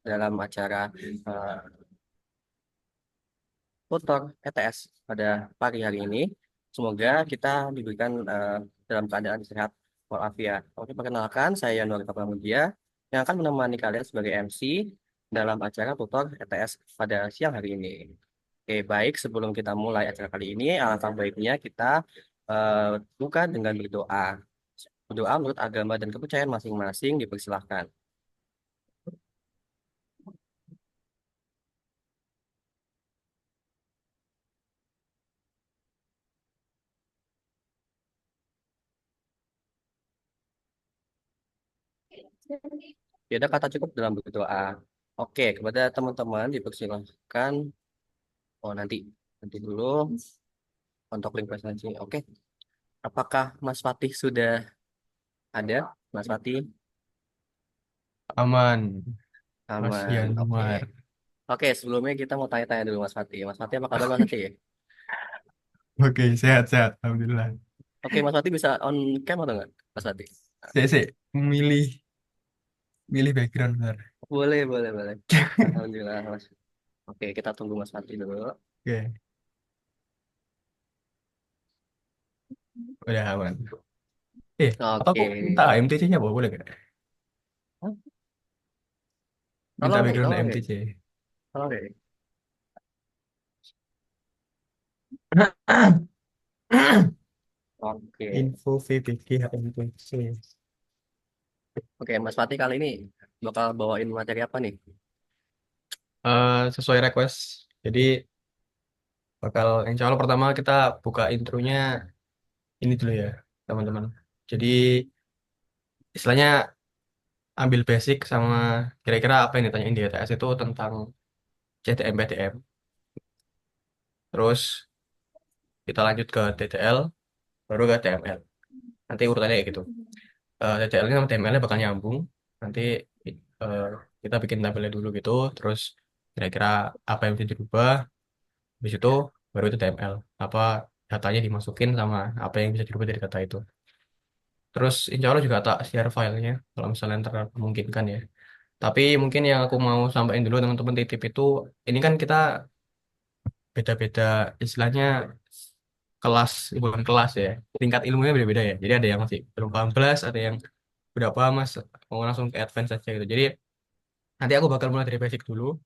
dalam acara uh, tutor ETS pada pagi hari ini. Semoga kita diberikan dalam keadaan sehat walafiat. Oke, perkenalkan saya Nur Pramudia yang akan menemani kalian sebagai MC dalam acara tutor ETS pada siang hari ini. Oke, baik. Sebelum kita mulai acara kali ini, alangkah baiknya kita buka dengan berdoa. Berdoa menurut agama dan kepercayaan masing-masing dipersilahkan. Ya, ada kata cukup dalam berdoa. Oke, kepada teman-teman dipersilahkan. Oh, nanti dulu untuk link presentasi. Oke, apakah Mas Fatih sudah ada? Mas Fatih, Aman, Mas aman. Oke. Yanuar. Oke, sebelumnya kita mau tanya-tanya dulu Mas Fatih. Mas Fatih, apa kabar Mas Fatih? Oke, sehat-sehat. Alhamdulillah. Oke, Mas Fatih bisa on cam atau enggak, Mas Fatih? Sik, milih background bentar. Boleh, boleh, boleh. Alhamdulillah, Mas. Oke, kita tunggu Mas Fatih dulu. Oke, udah aman. Atau Oke. aku minta MTC-nya boleh gak? Hah? Minta Tolong deh, background tolong deh. MTC. Tolong deh. Oke. Info VPG MTC. Oke, Mas Fatih kali ini bakal bawain materi apa nih? Sesuai request. Jadi insya Allah pertama kita buka intronya ini dulu ya, teman-teman. Jadi istilahnya ambil basic sama kira-kira apa yang ditanyain di ETS itu tentang CTM PTM. Terus kita lanjut ke TTL, baru ke TML. Nanti urutannya kayak gitu. TTL ini sama TML-nya bakal nyambung. Nanti eh, kita bikin tabelnya dulu gitu. Terus kira-kira apa yang bisa dirubah. Habis itu baru itu TML. Apa datanya dimasukin sama apa yang bisa dirubah dari data itu. Terus insya Allah juga tak share filenya kalau misalnya ntar memungkinkan ya. Tapi mungkin yang aku mau sampaikan dulu teman-teman titip itu, ini kan kita beda-beda istilahnya kelas, bukan kelas ya, tingkat ilmunya beda-beda ya. Jadi ada yang masih belum paham belas, ada yang udah paham mas, mau langsung ke advance aja gitu. Jadi nanti aku bakal mulai dari basic dulu.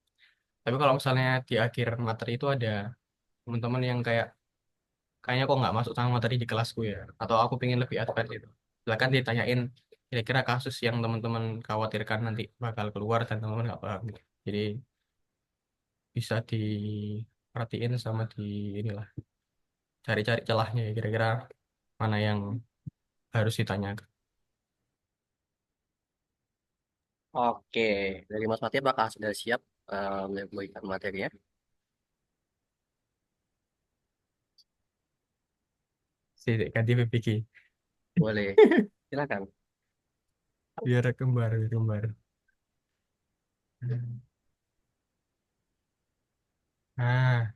Tapi kalau misalnya di akhir materi itu ada teman-teman yang kayaknya kok nggak masuk sama materi di kelasku ya, atau aku pengen lebih advance itu. Silakan ditanyain kira-kira kasus yang teman-teman khawatirkan nanti bakal keluar dan teman-teman nggak paham gitu. Jadi bisa diperhatiin sama di inilah cari-cari celahnya ya kira-kira mana yang harus ditanyakan. Oke, dari Mas Fatih apakah sudah siap memberikan materinya? Si ganti PPG Boleh, silakan. biar kembar. Nah,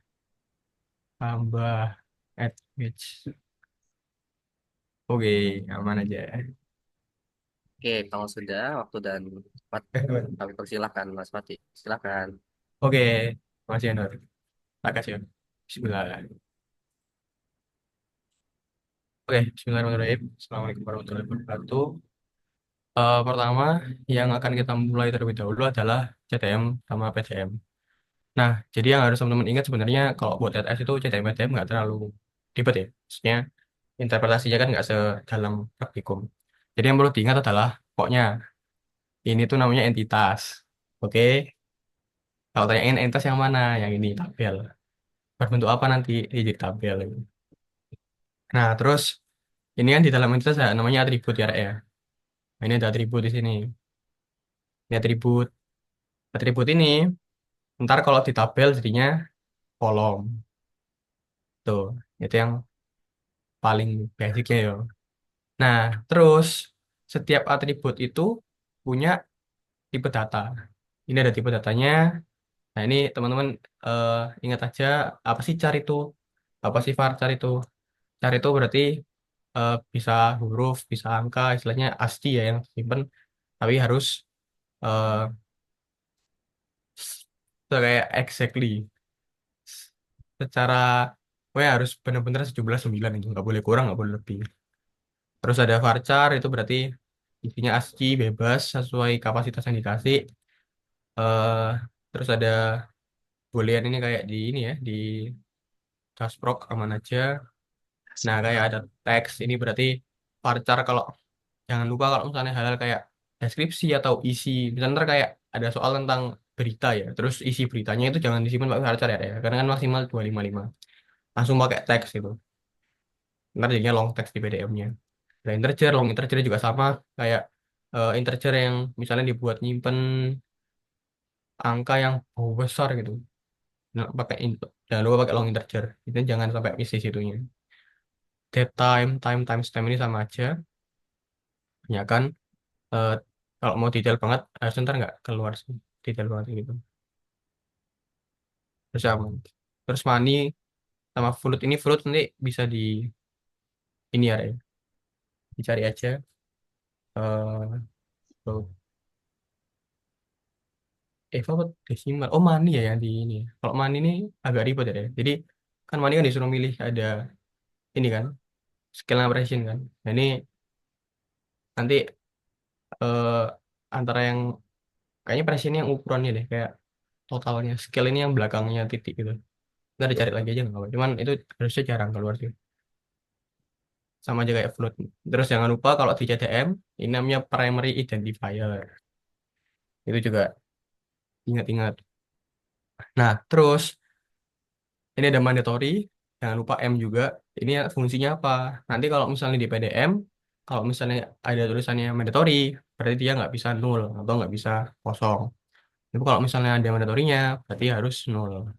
tambah add image. Oke, aman aja. Oke, kalau sudah waktu dan tempat kami persilahkan Mas Fatih. Silakan. Oke, masih Anwar. Makasih ya. Bismillah. Oke, Bismillahirrahmanirrahim. Assalamualaikum warahmatullahi wabarakatuh. Pertama, yang akan kita mulai terlebih dahulu adalah CTM sama PTM. Nah, jadi yang harus teman-teman ingat sebenarnya kalau buat LS itu CTM PTM nggak terlalu ribet ya. Maksudnya interpretasinya kan nggak sedalam praktikum. Jadi yang perlu diingat adalah pokoknya ini tuh namanya entitas. Oke, kalau tanyain entitas yang mana? Yang ini tabel. Berbentuk apa nanti? Ini jadi tabel. Nah, terus ini kan di dalam entitas ada namanya atribut ya, Rek, ya. Nah, ini ada atribut di sini. Ini atribut. Atribut ini ntar kalau di tabel jadinya kolom. Tuh, itu yang paling basicnya ya. Nah, terus setiap atribut itu punya tipe data. Ini ada tipe datanya. Nah, ini teman-teman eh, ingat aja apa sih char itu? Apa sih varchar itu? Char itu berarti bisa huruf, bisa angka, istilahnya ASCII ya yang simpen, tapi harus eh, So, kayak exactly secara harus benar-benar 17 9 itu nggak boleh kurang nggak boleh lebih. Terus ada varchar itu berarti isinya ASCII bebas sesuai kapasitas yang dikasih. eh Terus ada boolean ini kayak di ini ya di Jasproc aman aja. Nah kayak ada teks ini berarti varchar kalau jangan lupa kalau misalnya hal-hal kayak deskripsi atau isi misalnya ntar kayak ada soal tentang berita ya terus isi beritanya itu jangan disimpan pakai varchar ya karena kan maksimal 255 langsung pakai teks itu ntar jadinya long text di PDF-nya. Nah, integer, long integer juga sama kayak integer yang misalnya dibuat nyimpen angka yang besar gitu. Nah, pakai jangan lupa pakai long integer. Itu jangan sampai miss di situnya. Date time, timestamp ini sama aja. Ya kan, eh, kalau mau detail banget, harus ntar nggak keluar sih. Detail banget gitu. Terus aman. Terus money sama float ini float nanti bisa di ini ya, Rey. Dicari aja. Float. Apa desimal? Oh, money ya yang di ini. Kalau money ini agak ribet ya, Rey. Jadi kan money kan disuruh milih ada ini kan, scale operation kan. Nah, ini nanti eh, antara yang kayaknya precision yang ukurannya deh, kayak totalnya. Scale ini yang belakangnya titik gitu. Ntar dicari lagi aja nggak apa. Cuman itu harusnya jarang keluar sih. Sama aja kayak float. Terus jangan lupa kalau di CDM, ini namanya primary identifier. Itu juga ingat-ingat. Nah, terus ini ada mandatory. Jangan lupa M juga. Ini fungsinya apa? Nanti kalau misalnya di PDM, kalau misalnya ada tulisannya mandatory, berarti dia nggak bisa nol atau nggak bisa kosong. Tapi kalau misalnya ada mandatorinya, berarti harus nol.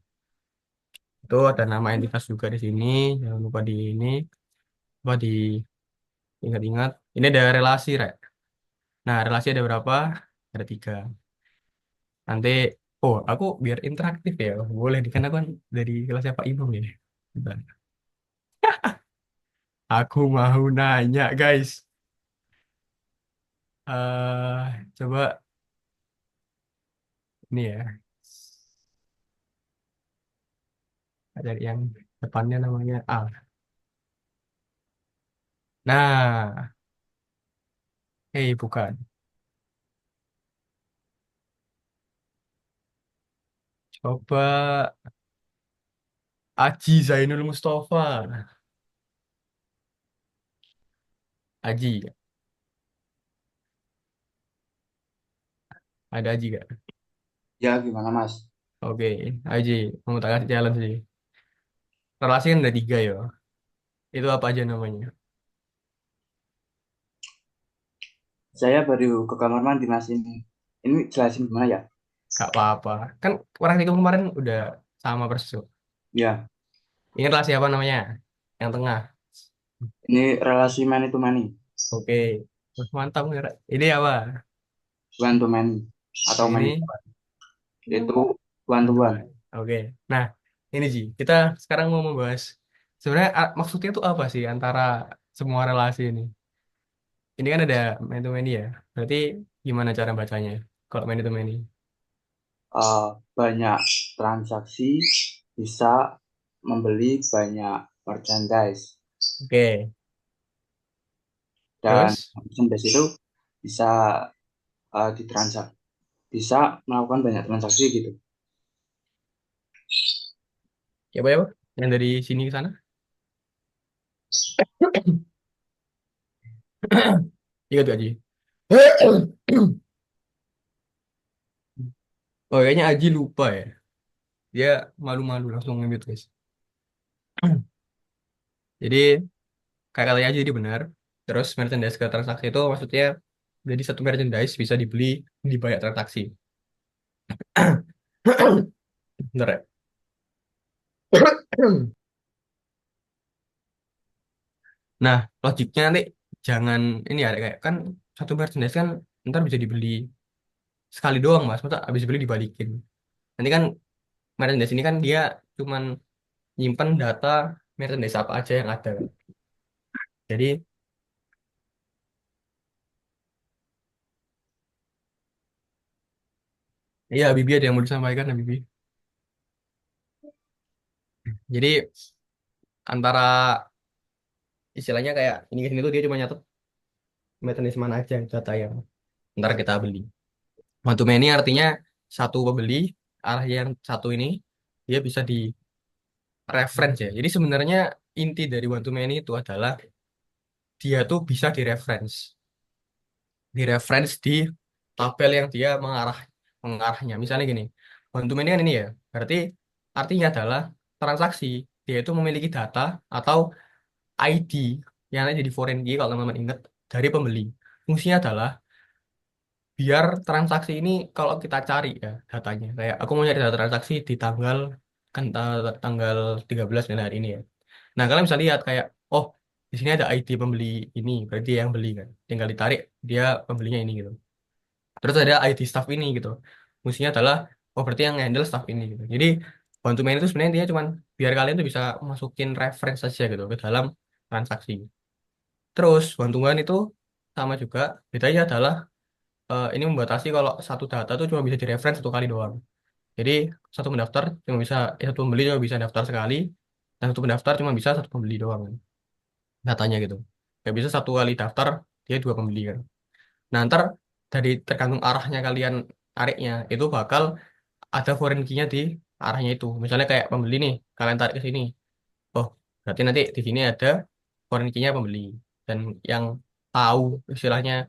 Itu ada nama entitas juga di sini. Jangan lupa di ini, lupa diingat-ingat. Ini ada relasi, Rek. Nah, relasi ada berapa? Ada tiga. Nanti, oh, aku biar interaktif ya. Boleh, kan aku kan dari kelasnya Pak Imam ya. Bentar. Aku mau nanya, guys. Coba ini ya. Ada yang depannya namanya A. Nah, bukan. Coba Aji Zainul Mustafa. Aji, ada Aji gak? Ya, gimana Mas? Oke, Aji, mau tak kasih challenge sih. Relasi kan ada tiga ya. Itu apa aja namanya? Saya baru ke kamar mandi Mas ini. Ini jelasin gimana ya? Gak apa-apa. Kan praktikum kemarin udah sama persis kok. Ya, Ini relasi apa namanya? Yang tengah. ini relasi many to many, Oke. Wah, mantap. Ngira. Ini apa? one to many, atau many to Ini one. Itu one to dua. one. Oke. Nah, ini Ji. Kita sekarang mau membahas. Sebenarnya maksudnya itu apa sih antara semua relasi ini? Ini kan ada man to many ya. Berarti gimana cara bacanya? Kalau man to many. Eh, Banyak transaksi bisa membeli banyak merchandise, Oke. dan Terus? merchandise itu bisa ditransak, bisa melakukan banyak transaksi gitu. Ya, apa ya, Pak? Yang dari sini ke sana? Ingat gak, Ji? Oh, kayaknya Aji lupa ya. Dia malu-malu langsung nge guys. Jadi, kayak katanya Aji jadi benar. Terus merchandise ke transaksi itu maksudnya jadi satu merchandise bisa dibeli di banyak transaksi. Bener ya? Nah, logiknya nanti jangan ini ya kayak kan satu merchandise kan ntar bisa dibeli sekali doang mas, masa habis beli dibalikin. Nanti kan merchandise ini kan dia cuman nyimpen data merchandise apa aja yang ada. Jadi iya Bibi ada yang mau disampaikan Bibi. Jadi antara istilahnya kayak ini ke sini tuh dia cuma nyatet mekanisme mana aja data yang ntar kita beli. One to many artinya satu pembeli arah yang satu ini dia bisa di reference ya. Jadi sebenarnya inti dari one to many itu adalah dia tuh bisa di reference di tabel yang dia mengarahnya. Misalnya gini, one to many kan ini ya. Berarti artinya adalah transaksi dia itu memiliki data atau ID yang ada di foreign key kalau teman-teman ingat dari pembeli. Fungsinya adalah biar transaksi ini kalau kita cari ya datanya kayak aku mau nyari data transaksi di tanggal kan tanggal 13 dan hari ini ya. Nah, kalian bisa lihat kayak oh di sini ada ID pembeli ini berarti dia yang beli kan. Tinggal ditarik dia pembelinya ini gitu. Terus ada ID staff ini gitu. Fungsinya adalah oh berarti yang handle staff ini gitu. Jadi one to many itu sebenarnya dia cuman biar kalian tuh bisa masukin reference saja gitu ke dalam transaksi. Terus one to one itu sama juga bedanya adalah ini membatasi kalau satu data tuh cuma bisa direference satu kali doang. Jadi satu pendaftar cuma bisa satu pembeli cuma bisa daftar sekali dan satu pendaftar cuma bisa satu pembeli doang kan, datanya gitu. Nggak bisa satu kali daftar dia dua pembeli kan. Nah ntar dari tergantung arahnya kalian tariknya itu bakal ada foreign key-nya di arahnya itu. Misalnya kayak pembeli nih kalian tarik ke sini. Oh berarti nanti di sini ada foreign key-nya pembeli dan yang tahu istilahnya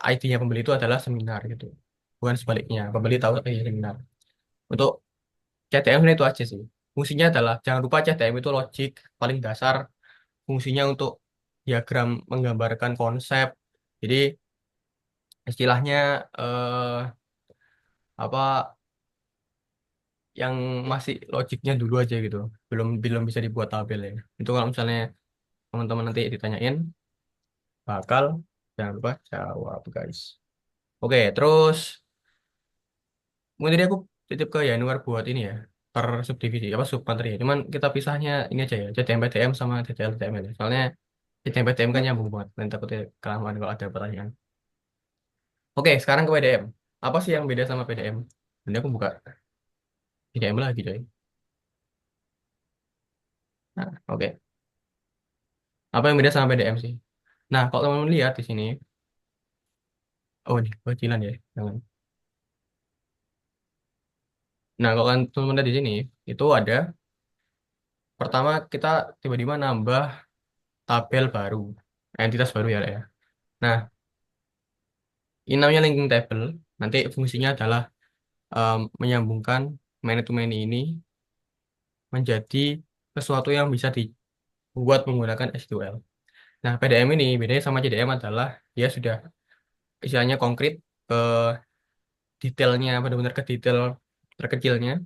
ID-nya pembeli itu adalah seminar gitu. Bukan sebaliknya, pembeli tahu ID seminar. Untuk CTM sebenarnya itu aja sih. Fungsinya adalah jangan lupa CTM itu logik paling dasar. Fungsinya untuk diagram menggambarkan konsep. Jadi istilahnya apa yang masih logiknya dulu aja gitu. Belum belum bisa dibuat tabel ya. Itu kalau misalnya teman-teman nanti ditanyain bakal jangan lupa jawab guys. Oke, terus mungkin tadi aku titip ke Yanuar buat ini ya per subdivisi apa submateri ya. Cuman kita pisahnya ini aja ya CTM PTM sama TTL TML ya. Soalnya CTM PTM kan nyambung banget nanti takutnya kelamaan kalau ada pertanyaan. Oke sekarang ke PDM. Apa sih yang beda sama PDM? Ini aku buka PDM lagi coy. Nah, oke. Apa yang beda sama PDM sih? Nah kalau teman-teman lihat di sini, oh ini kecilan ya, jangan. Nah kalau kan teman-teman lihat di sini itu ada pertama kita tiba-tiba nambah tabel baru, entitas baru ya. Nah, ini namanya linking table. Nanti fungsinya adalah menyambungkan many to many ini menjadi sesuatu yang bisa dibuat menggunakan SQL. Nah, PDM ini bedanya sama CDM adalah dia sudah istilahnya konkret ke detailnya, benar-benar ke detail terkecilnya.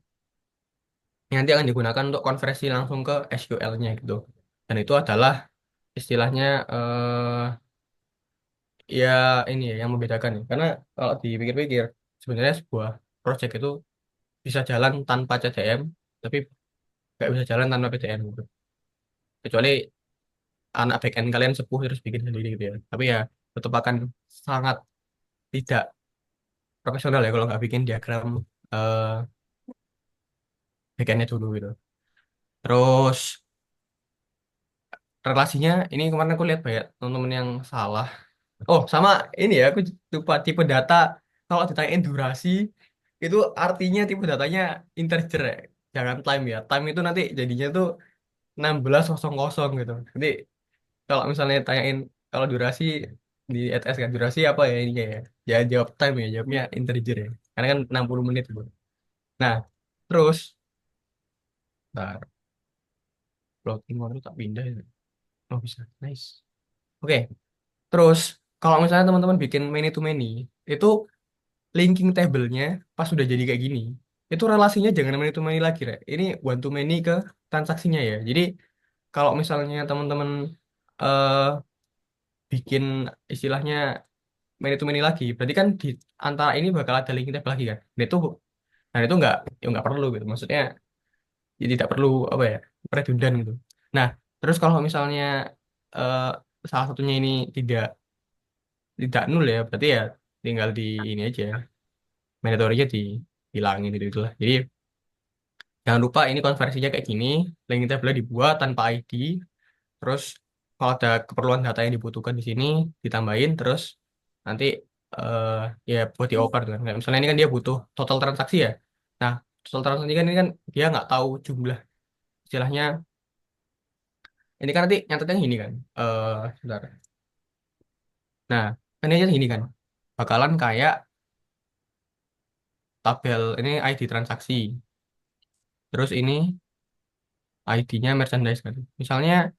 Yang nanti akan digunakan untuk konversi langsung ke SQL-nya gitu. Dan itu adalah istilahnya ya ini ya yang membedakan ya. Karena kalau dipikir-pikir sebenarnya sebuah project itu bisa jalan tanpa CDM, tapi nggak bisa jalan tanpa PTN gitu. Kecuali anak backend kalian sepuh terus bikin sendiri gitu ya. Tapi ya tetap akan sangat tidak profesional ya kalau nggak bikin diagram eh, backendnya dulu gitu. Terus relasinya ini kemarin aku lihat banyak teman-teman yang salah. Oh sama ini ya aku lupa tipe data kalau ditanyain durasi itu artinya tipe datanya integer ya. Jangan time ya. Time itu nanti jadinya tuh 1600 gitu. Jadi kalau misalnya tanyain kalau durasi di ETS kan durasi apa ya ini ya? Ya jawab time ya, jawabnya integer ya. Karena kan 60 menit itu. Nah, terus ntar plotting waktu tak pindah ya. Oh bisa. Nice. Oke, terus kalau misalnya teman-teman bikin many to many, itu linking table-nya pas sudah jadi kayak gini, itu relasinya jangan many to many lagi, Rek. Ini one to many ke transaksinya ya. Jadi kalau misalnya teman-teman eh, bikin istilahnya many to many lagi berarti kan di antara ini bakal ada linking tab lagi kan nah itu nggak ya nggak perlu gitu maksudnya ya tidak perlu apa ya redundant gitu. Nah terus kalau misalnya eh, salah satunya ini tidak tidak nol ya berarti ya tinggal di ini aja mandatorinya dihilangin gitu itulah jadi Jangan lupa ini konversinya kayak gini. Link table dibuat tanpa ID. Terus kalau ada keperluan data yang dibutuhkan di sini ditambahin. Terus nanti eh ya buat dioper kan. Kayak misalnya ini kan dia butuh total transaksi ya. Nah, total transaksi kan ini kan dia nggak tahu jumlah istilahnya. Ini kan nanti nyatetnya gini kan. Sebentar. Nah, kan ini gini kan. Bakalan kayak tabel ini ID transaksi. Terus ini ID-nya merchandise kan. Misalnya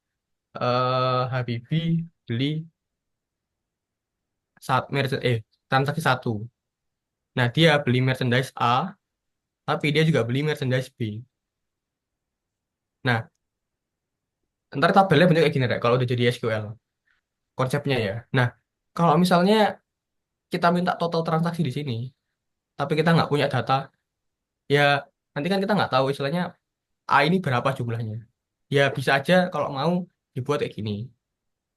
Habibie beli transaksi satu. Nah, dia beli merchandise A, tapi dia juga beli merchandise B. Nah, ntar tabelnya bentuk kayak gini, Rek, kalau udah jadi SQL. Konsepnya ya. Nah, kalau misalnya kita minta total transaksi di sini, tapi kita nggak punya data, ya nanti kan kita nggak tahu istilahnya A ini berapa jumlahnya. Ya bisa aja kalau mau dibuat kayak gini.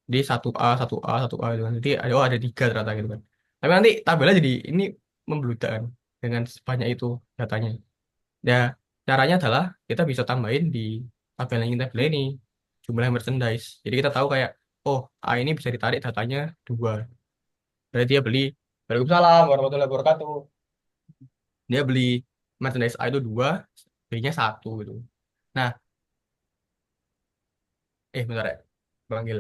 Di satu A, satu A, satu A gitu kan. Jadi oh, ada tiga ternyata gitu kan. Tapi nanti tabelnya jadi ini membludak kan dengan sebanyak itu datanya. Ya, caranya adalah kita bisa tambahin di tabel yang kita beli ini jumlah merchandise. Jadi kita tahu kayak, oh, A ini bisa ditarik datanya dua. Berarti dia beli, Waalaikumsalam warahmatullahi wabarakatuh. Dia beli merchandise A itu dua, B-nya satu gitu. Nah, bentar ya, panggil.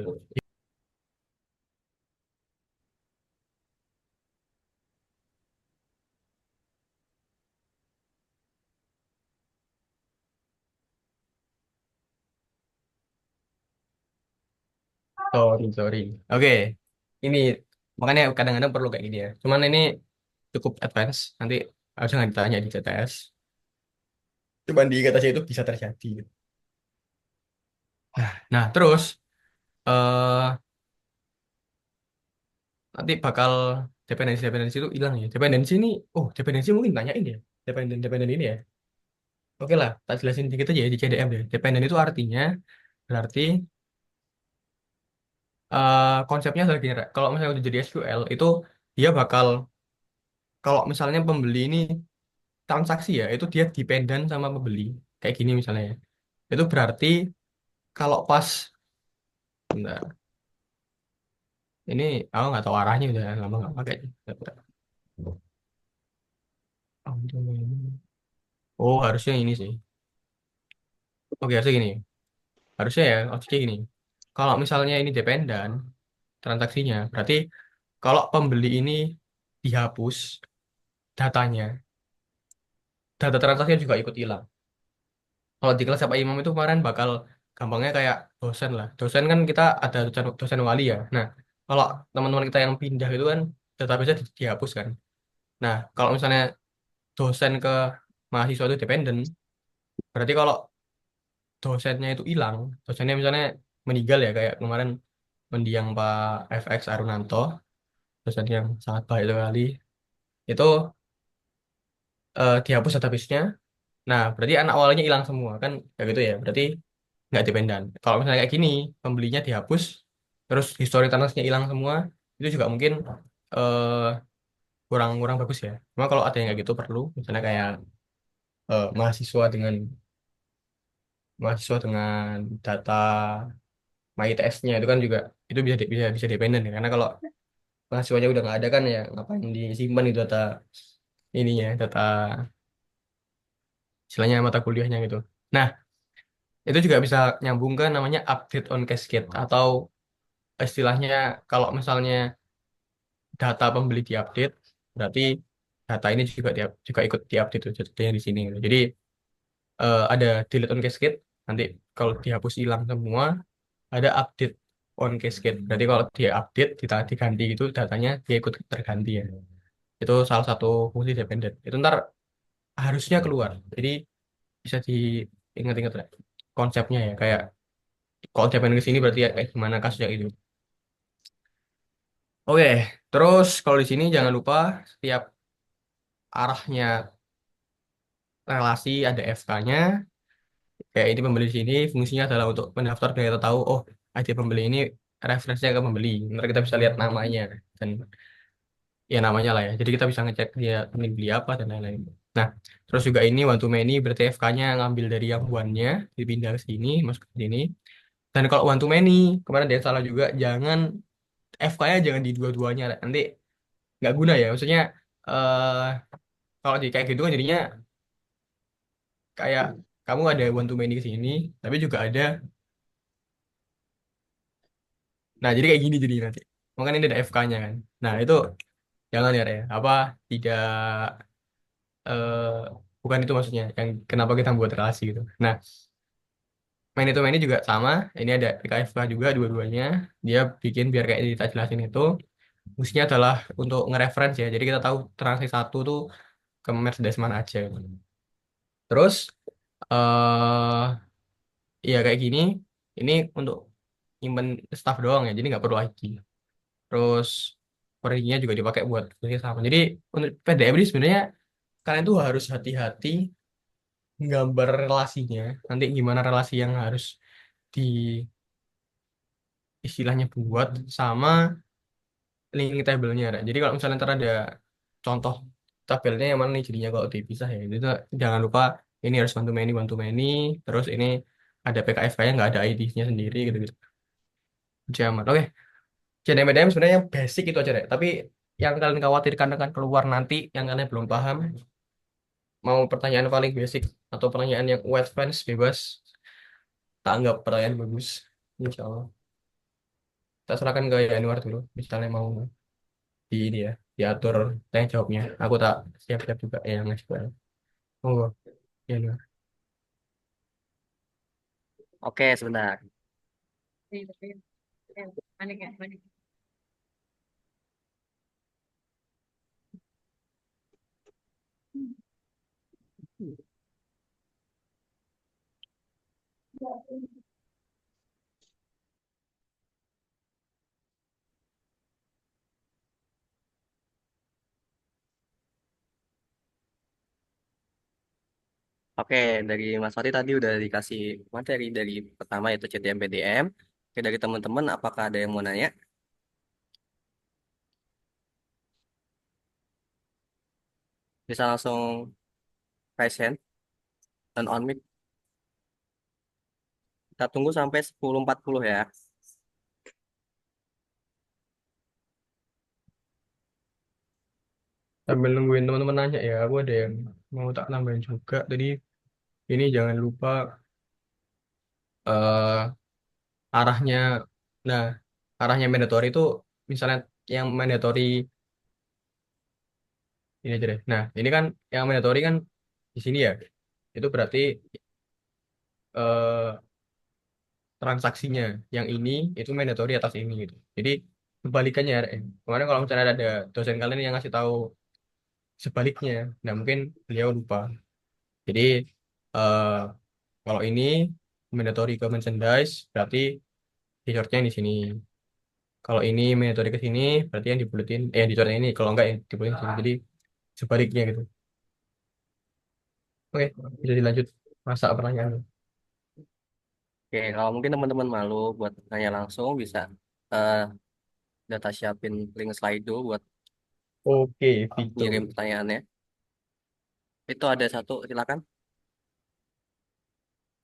Sorry, sorry. Oke, ini makanya kadang-kadang perlu kayak gini ya. Cuman ini cukup advance. Nanti harusnya nggak ditanya di CTS. Cuman di kata saya itu bisa terjadi. Nah, terus eh nanti bakal dependensi itu hilang ya. Dependensi ini, oh dependensi mungkin tanyain ya. Dependen ini ya. Oke lah, tak jelasin dikit aja ya di CDM deh. Dependen itu artinya berarti konsepnya adalah gini, Rek. Kalau misalnya udah jadi SQL itu dia bakal kalau misalnya pembeli ini transaksi ya, itu dia dependen sama pembeli. Kayak gini misalnya ya. Itu berarti kalau pas, bentar, ini aku nggak tahu arahnya udah lama nggak pakai. Bentar. Oh, harusnya ini sih. Oke, harusnya gini. Harusnya ya, harusnya gini. Kalau misalnya ini dependen transaksinya, berarti kalau pembeli ini dihapus datanya, data transaksinya juga ikut hilang. Kalau di kelas apa imam itu kemarin bakal gampangnya kayak dosen lah. Dosen kan kita ada dosen wali ya. Nah, kalau teman-teman kita yang pindah itu kan database dihapus kan. Nah, kalau misalnya dosen ke mahasiswa itu dependen, berarti kalau dosennya itu hilang, dosennya misalnya meninggal ya kayak kemarin mendiang Pak FX Arunanto, dosen yang sangat baik sekali, itu dihapus database-nya. Nah, berarti anak awalnya hilang semua kan, kayak gitu ya. Berarti nggak dependen. Kalau misalnya kayak gini, pembelinya dihapus, terus history transaksinya hilang semua, itu juga mungkin eh, kurang kurang bagus ya. Cuma kalau ada yang kayak gitu perlu, misalnya kayak mahasiswa dengan data MyTS-nya itu kan juga itu bisa dependen ya. Karena kalau mahasiswanya udah nggak ada kan ya ngapain disimpan itu data ininya, data istilahnya mata kuliahnya gitu. Nah, itu juga bisa nyambung ke namanya update on cascade atau istilahnya kalau misalnya data pembeli diupdate, berarti data ini juga ikut diupdate tuh jadinya di sini. Gitu. Jadi ada delete on cascade, nanti kalau dihapus hilang semua, ada update on cascade. Berarti kalau dia update, diganti gitu, datanya dia ikut terganti ya. Itu salah satu fungsi dependent. Itu ntar harusnya keluar. Jadi bisa diingat-ingat lah konsepnya ya. Kayak kalau dependent ke sini berarti ya kayak gimana kasusnya itu. Oke, terus kalau di sini jangan lupa setiap arahnya relasi ada FK-nya. Kayak ini pembeli di sini fungsinya adalah untuk mendaftar biar kita tahu, oh ID pembeli ini referensinya ke pembeli. Nanti kita bisa lihat namanya dan ya namanya lah ya. Jadi kita bisa ngecek dia ini beli apa dan lain-lain. Nah, terus juga ini one to many berarti FK-nya ngambil dari yang one-nya, dipindah ke sini, masuk ke sini. Dan kalau one to many, kemarin ada yang salah juga, jangan FK-nya jangan di dua-duanya. Nanti nggak guna ya. Maksudnya, eh kalau di kayak gitu kan jadinya kayak kamu ada one to many ke sini, tapi juga ada. Nah, jadi kayak gini jadi nanti. Makanya ini ada FK-nya kan. Nah, itu jangan ya, Re. Apa, tidak, eh bukan itu maksudnya. Yang kenapa kita buat relasi gitu. Nah, main itu mainnya juga sama. Ini ada PKFK juga dua-duanya. Dia bikin biar kayak kita jelasin itu. Fungsinya adalah untuk nge-reference ya. Jadi kita tahu transaksi satu tuh ke Mercedes mana aja, gitu. Terus ya kayak gini. Ini untuk nyimpen staff doang ya. Jadi nggak perlu ID. Terus perinya juga dipakai buat kerja sama. Jadi untuk PDM ini sebenarnya kalian tuh harus hati-hati gambar relasinya. Nanti gimana relasi yang harus di istilahnya buat sama linking tabelnya. Ra. Jadi kalau misalnya ntar ada contoh tabelnya yang mana nih jadinya kalau dipisah ya. Itu jangan lupa ini harus one to many, terus ini ada PKFK-nya nggak ada ID-nya sendiri gitu gitu. Jaman. Oke, JDM sebenarnya basic itu aja deh. Tapi yang kalian khawatirkan akan keluar nanti yang kalian belum paham, mau pertanyaan paling basic atau pertanyaan yang advance bebas, tak anggap pertanyaan bagus. Insya Allah. Kita serahkan ke Januar dulu, misalnya mau di ini ya diatur tanya jawabnya aku tak siap-siap juga yang ngasih barang monggo ya Nur. Oke, sebentar. Oke, dari Mas Fati tadi udah dikasih materi dari pertama yaitu CTM PDM. Oke, dari teman-teman apakah ada yang mau nanya? Bisa langsung raise hand dan on mic. Kita tunggu sampai 10.40 ya. Sambil nungguin teman-teman nanya ya aku ada yang mau tak nambahin juga tadi ini jangan lupa eh arahnya nah arahnya mandatory itu misalnya yang mandatory ini aja deh nah ini kan yang mandatory kan di sini ya itu berarti eh transaksinya yang ini itu mandatory atas ini gitu jadi kebalikannya ya. Kemarin kalau misalnya ada dosen kalian yang ngasih tahu sebaliknya, nah mungkin beliau lupa. Jadi eh, kalau ini mandatory ke merchandise berarti t-shirtnya di sini. Kalau ini mandatory ke sini berarti yang dibuletin, yang t-shirtnya ini. Kalau enggak yang dibuletin sini. Jadi sebaliknya gitu. Oke, bisa dilanjut masa pertanyaan. Oke, kalau mungkin teman-teman malu buat nanya langsung bisa eh, data siapin link Slido buat Oke, ngirim Vito. pertanyaannya. Itu ada satu, silakan.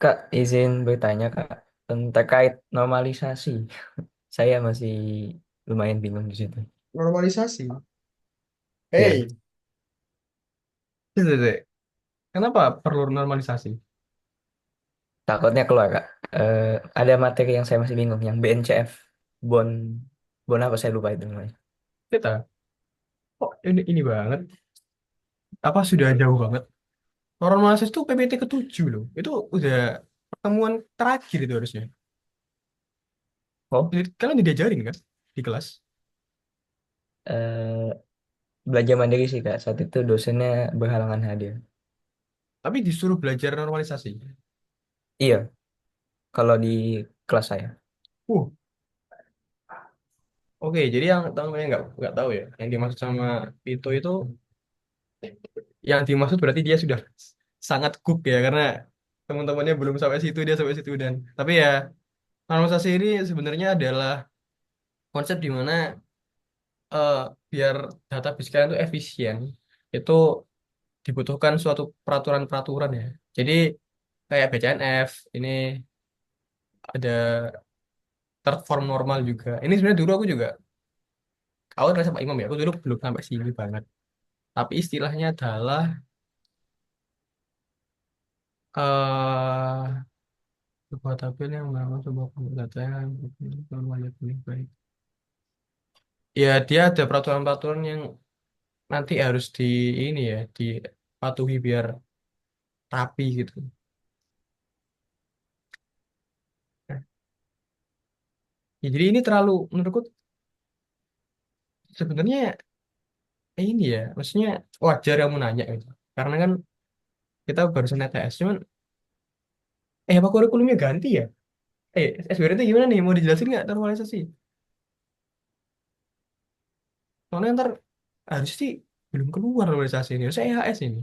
Kak, izin bertanya Kak, terkait normalisasi. Saya masih lumayan bingung di situ. Normalisasi. Ya, Hey, Dek. Kenapa perlu normalisasi? takutnya keluar Kak. Eh, ada materi yang saya masih bingung, yang BNCF, bon, bon apa saya lupa itu namanya. Kita, kok ini banget? Apa sudah jauh banget? Normalisasi itu PPT ke-7 loh. Itu udah pertemuan terakhir itu harusnya. Oh, Jadi, kalian diajarin kan di kelas? eh, belajar mandiri sih Kak. Saat itu dosennya berhalangan hadir. Tapi disuruh belajar normalisasi. Iya, kalau di kelas saya. Uh, oke. Jadi yang namanya nggak tahu ya. Yang dimaksud sama itu yang dimaksud berarti dia sudah sangat cook ya karena teman-temannya belum sampai situ dia sampai situ dan tapi ya normalisasi ini sebenarnya adalah konsep di mana eh, biar database kalian itu efisien itu dibutuhkan suatu peraturan-peraturan ya. Jadi kayak BCNF ini ada third form normal juga. Ini sebenarnya dulu aku juga awal kenal sama Imam ya. Aku dulu belum sampai sini banget. Tapi istilahnya adalah sebuah tabel yang memang sebuah data yang baik. Ya dia ada peraturan-peraturan yang nanti harus di ini ya dipatuhi biar rapi gitu. Nah, ya, jadi ini terlalu menurutku sebenarnya ini ya, maksudnya wajar kamu nanya gitu. Karena kan kita barusan ETS, cuman apa kurikulumnya ganti ya? SBRT gimana nih? Mau dijelasin nggak normalisasi? Soalnya ntar harus sih belum keluar normalisasi ini. Saya EHS ini.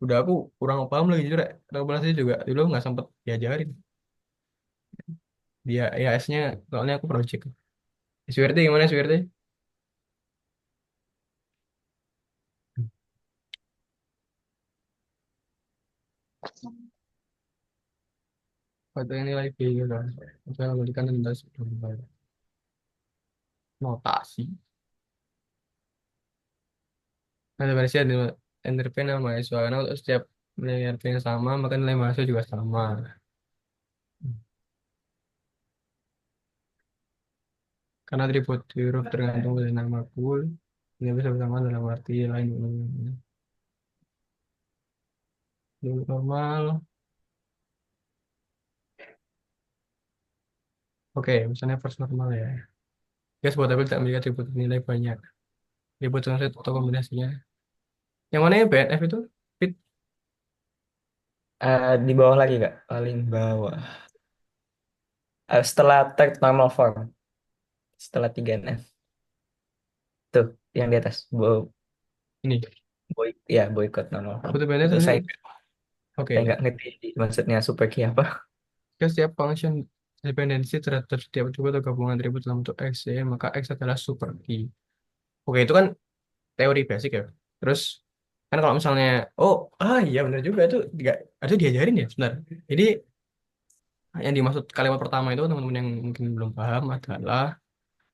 Udah aku kurang paham lagi jujur ya. Normalisasi juga dulu nggak sempet diajarin. Dia EHS-nya soalnya aku project. SBRT gimana SBRT? Pada nilai B gitu kan. Saya memberikan tentang notasi. Ada versi ada NRP nama mahasiswa. Karena untuk setiap nilai NRP yang sama, maka nilai mahasiswa juga sama. Karena atribut huruf tergantung dari nama pool, ini bisa bersama dalam arti lain. Normal. Oke, misalnya first normal ya. Ya, sebuah tabel tak memiliki atribut nilai banyak. Atribut transit atau kombinasinya. Yang mana ya BNF itu? Fit. Di bawah lagi Kak, paling bawah. Setelah tag normal form, setelah 3NF. Tuh, yang di atas. Ini. Ya, boycott normal form. Butuh BNF Itu sebenarnya. saya Oke. nggak ngerti maksudnya super key apa. Jika setiap function dependensi terhadap setiap atribut atau gabungan atribut dalam bentuk X, ya, maka X adalah super key. Oke, itu kan teori basic ya. Terus kan kalau misalnya, iya benar juga itu nggak ada diajarin ya sebentar. Jadi yang dimaksud kalimat pertama itu teman-teman yang mungkin belum paham adalah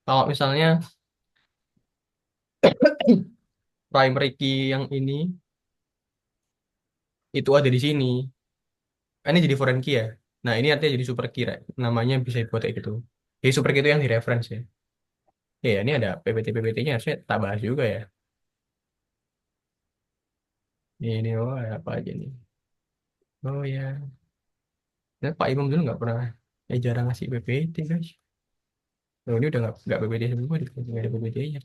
kalau misalnya primary key yang ini itu ada di sini, ini jadi foreign key ya. Nah ini artinya jadi super key, right? Namanya bisa dibuat kayak gitu. Jadi super key itu yang di reference ya. Ya ini ada PPT-PPT-nya harusnya tak bahas juga ya. Ini ada apa aja nih? Oh ya, nah, Pak Imam dulu nggak pernah, jarang ngasih PPT guys. Nah, ini udah nggak PPT semua, nggak ada PPT-nya.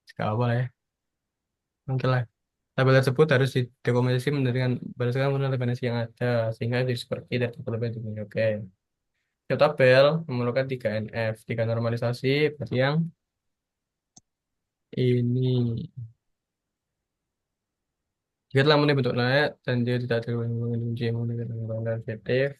Sekarang apa lah ya? Oke lah. Tabel tersebut harus didokumentasi berdasarkan menurut referensi yang ada sehingga jadi seperti dari tabel ini. Oke. Setiap tabel memerlukan 3NF, 3 normalisasi berarti yang ini. Jika telah memenuhi bentuk layak dan dia tidak terkunci menggunakan efektif.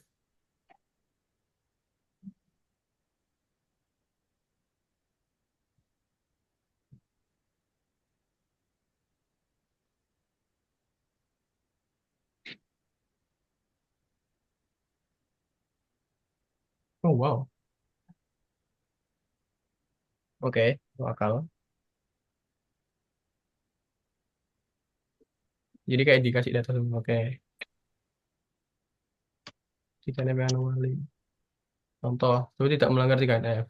Oh wow. Oke, masuk akal. Jadi kayak dikasih data semua. Oke. Jika ada anomali. Contoh, itu tidak melanggar 3NF.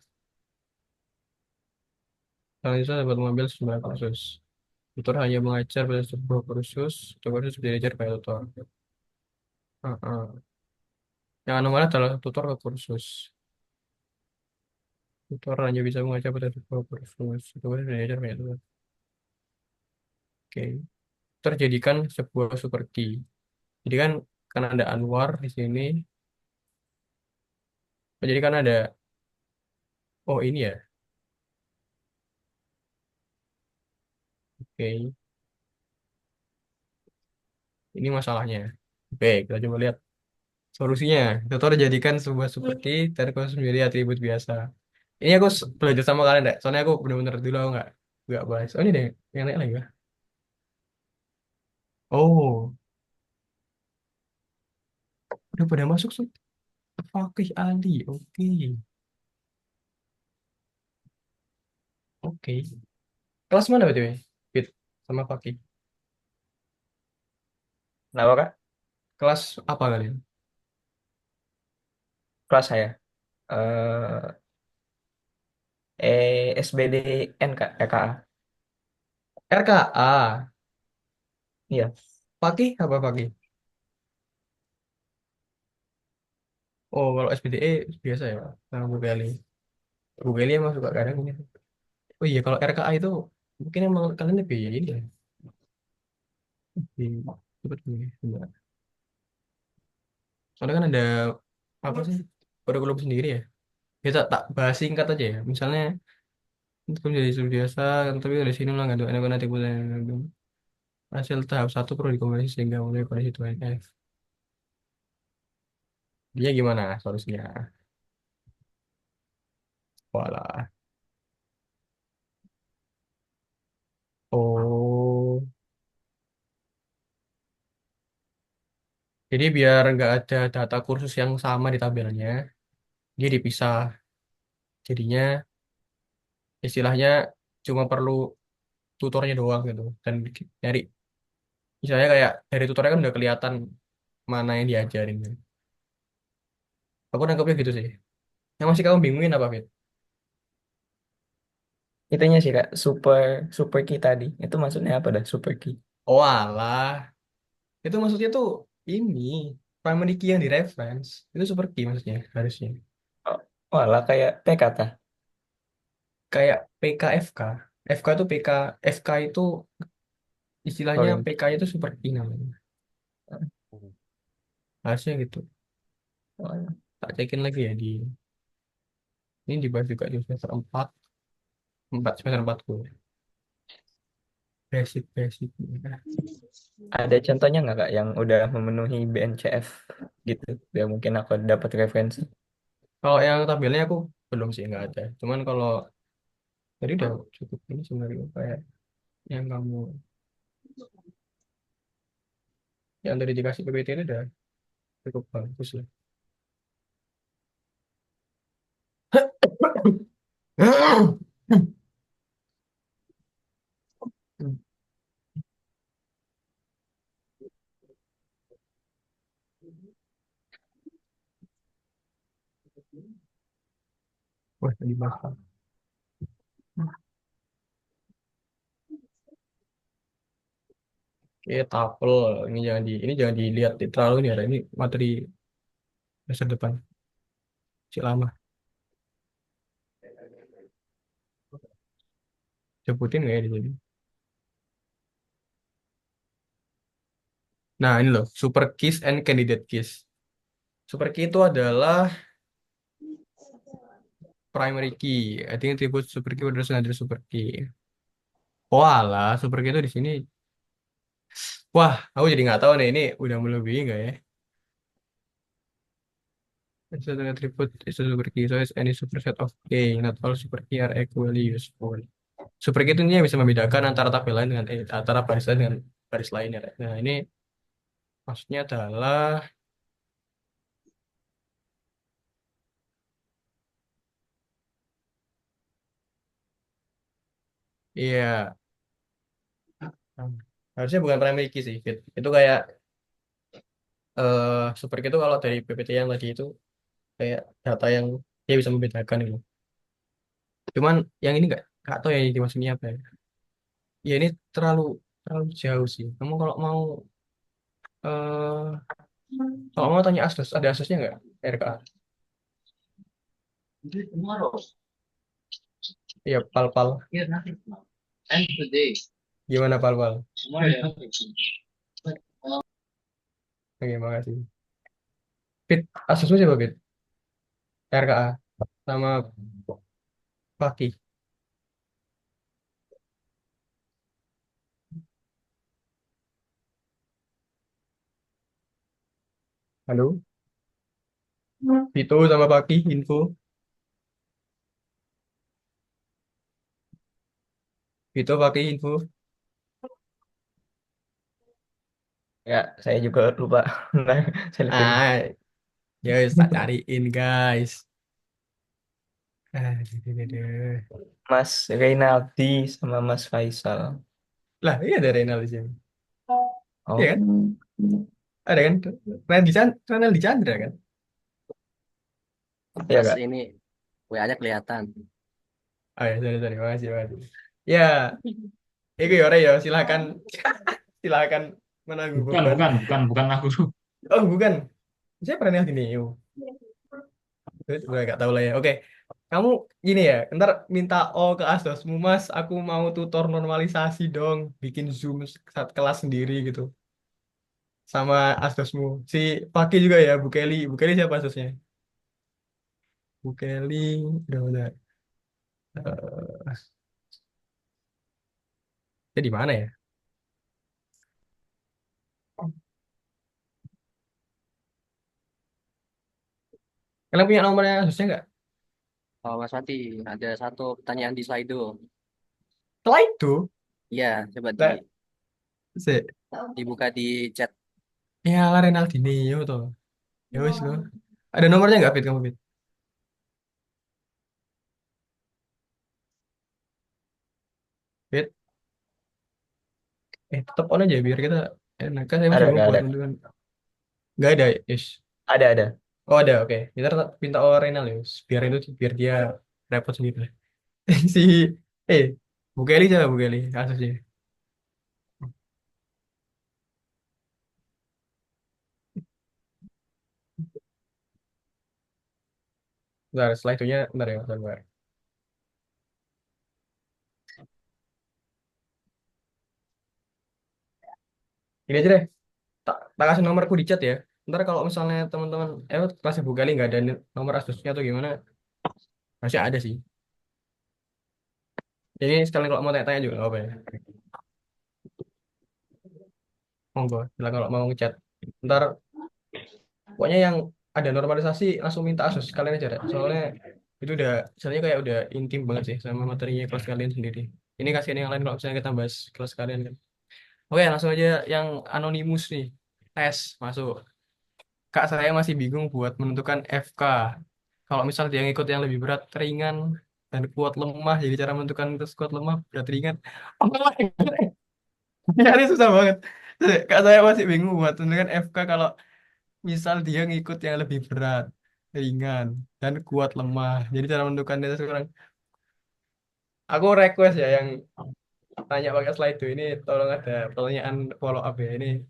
Karena itu dapat mengambil sejumlah kursus. Tutor hanya mengajar pada sebuah kursus, itu kursus belajar pada tutor. Heeh. Yang anomali adalah tutor ke kursus. Tutor hanya bisa mengajar pada sebuah kursus, itu kursus belajar pada tutor. Oke. Terjadikan sebuah super key. Jadi kan karena ada Anwar di sini, jadi kan ada, ini ya. Oke, ini masalahnya. Oke, kita coba lihat solusinya. Tutor jadikan sebuah super key dan kursus menjadi atribut biasa. Ini aku belajar sama kalian deh. Soalnya aku bener-bener dulu aku nggak bahas. Oh ini deh yang lain lagi ya. Oh, udah pada masuk sih. Fakih Ali. Oke, oke. Kelas mana BTW? Fit sama Fakih. Kenapa Kak? Kelas apa kalian? Kelas saya. SBDN Kak, EKA. RKA. Iya. Fakih apa Fakih? Oh, kalau SBDE biasa ya. Sama Bu Gali. Bu Gali emang suka kadang ini. Oh iya, kalau RKA itu mungkin emang kalian lebih ini ya. Lebih cepet ini. Soalnya kan ada apa sih? Kurikulum sendiri ya. Kita tak bahas singkat aja ya. Misalnya untuk menjadi seperti biasa, kan, tapi dari sini lah nggak ada nanti boleh hasil tahap satu perlu dikompresi sehingga mulai kondisi 2NF. Dia gimana solusinya? Walah. Oh, jadi biar nggak ada data kursus yang sama di tabelnya, dia dipisah. Jadinya istilahnya cuma perlu tutornya doang gitu. Dan nyari, misalnya kayak dari tutornya kan udah kelihatan mana yang diajarin. Aku nangkepnya gitu sih. Yang masih kamu bingungin apa, Fit? Itunya sih Kak, super key tadi. Itu maksudnya apa dah super key? Oh alah, itu maksudnya tuh ini primary key yang di reference. Itu super key maksudnya, harusnya. Oh, walah kayak PK tah. Kayak PKFK. FK itu PK, FK itu istilahnya Sorry. PK itu super key namanya. Harusnya gitu. Oh, Tak cekin lagi ya di ini dibahas juga di semester 4, 4 semester 4 gue. Basic basic. ada contohnya nggak Kak yang udah memenuhi BNCF gitu? Biar mungkin aku dapat referensi. Kalau yang tabelnya aku belum sih nggak ada. Cuman kalau tadi udah cukup ini sebenarnya kayak yang kamu yang tadi dikasih PPT ini udah cukup bagus lah. Wah, tadi bahas. Oke, tapel ini jangan dilihat terlalu ini ada ini materi semester depan si lama. Sebutin nggak ya di sini? Nah, ini loh, super keys and candidate keys. Super key itu adalah primary key. I think atribut super key adalah another super key. Walah, super key itu di sini. Wah, aku jadi nggak tahu nih ini udah melebihi nggak ya? It's an attribute is a super key, so it's any superset of key. Not all super key are equally useful. Super key itu bisa membedakan antara tabel lain dengan antara baris lain dengan baris lainnya. Nah, ini maksudnya adalah iya, harusnya bukan primary key sih, Fit. Itu kayak super key itu kalau dari PPT yang tadi itu kayak data yang dia bisa membedakan gitu. Cuman yang ini nggak tahu ya ini maksudnya apa ya. Ya ini terlalu terlalu jauh sih. Kamu eh kalau mau tanya asas, ada asasnya nggak RKA? Iya, pal-pal. Gimana pal-pal? Oke, makasih. Fit, asasmu siapa Fit? RKA sama Paki. Halo? Itu sama Paki, info. Itu pakai info. Ya, saya juga lupa. Nah, saya lihat dulu. Ah, ya wis tak cariin guys. Gitu. Mas Reynaldi sama Mas Faisal. Lah, iya ada Renal di sini. Iya Oh, kan? Ada kan? Renal di Chandra kan? iya Mas kak. ini WA-nya kelihatan. Oh ya, sorry, makasih, makasih. Ya, itu ya, Ore, ya, silakan, silakan menanggung Bukan, beban. bukan, bukan, bukan aku. Oh, bukan. Saya pernah lihat ini. Udah gak tahu lah ya. Oke, kamu gini ya. Ntar minta ke Asdosmu, Mas. Aku mau tutor normalisasi dong. Bikin Zoom saat kelas sendiri gitu. Sama Asdosmu. Si Paki juga ya, Bu Kelly. Bu Kelly siapa Asdosnya? Bu Kelly. Udah. Eh, di mana ya? Kalian punya nomornya Asdosnya nggak? Oh, Mas Wati, ada satu pertanyaan di Slido. Setelah itu, Iya, coba nah, si, dibuka di chat. ya lah Renaldinho tuh. Ya wis lo. Ada nomornya nggak, Fit? Kamu, Fit? Fit? Tetap on aja biar kita enak. Kan saya masih Ada bingung kak, buat ada. menentukan. Nggak ada, yes. Ada. Oh ada, oke. Kita tetap minta Renal ya, biar dia repot sendiri. Si, eh, Bu Kelly coba Bu Kelly kasusnya. Bentar, setelah itunya, bentar ya, bentar. Ini aja deh, tak kasih nomorku di chat ya. Ntar kalau misalnya teman-teman, kelasnya Bu Kelly nggak ada nomor Asusnya atau gimana, masih ada sih. Jadi sekalian kalau mau tanya-tanya juga nggak apa ya. Monggo, silakan kalau mau ngechat. Ntar, pokoknya yang ada normalisasi langsung minta Asus kalian aja deh. Soalnya itu udah, misalnya kayak udah intim banget sih sama materinya kelas kalian sendiri. Ini kasihan yang lain kalau misalnya kita bahas kelas kalian kan. Oke, langsung aja yang anonimus nih. Tes masuk. Kak, saya masih bingung buat menentukan FK. Kalau misal dia ngikut yang lebih berat, ringan, dan kuat lemah, jadi cara menentukan itu kuat lemah, berat ringan. Oh my God. Ini susah banget. Kak, saya masih bingung buat menentukan FK kalau misal dia ngikut yang lebih berat, ringan, dan kuat lemah. Jadi cara menentukan itu sekarang. Aku request ya yang tanya pakai slide itu ini, tolong ada pertanyaan follow up ya ini,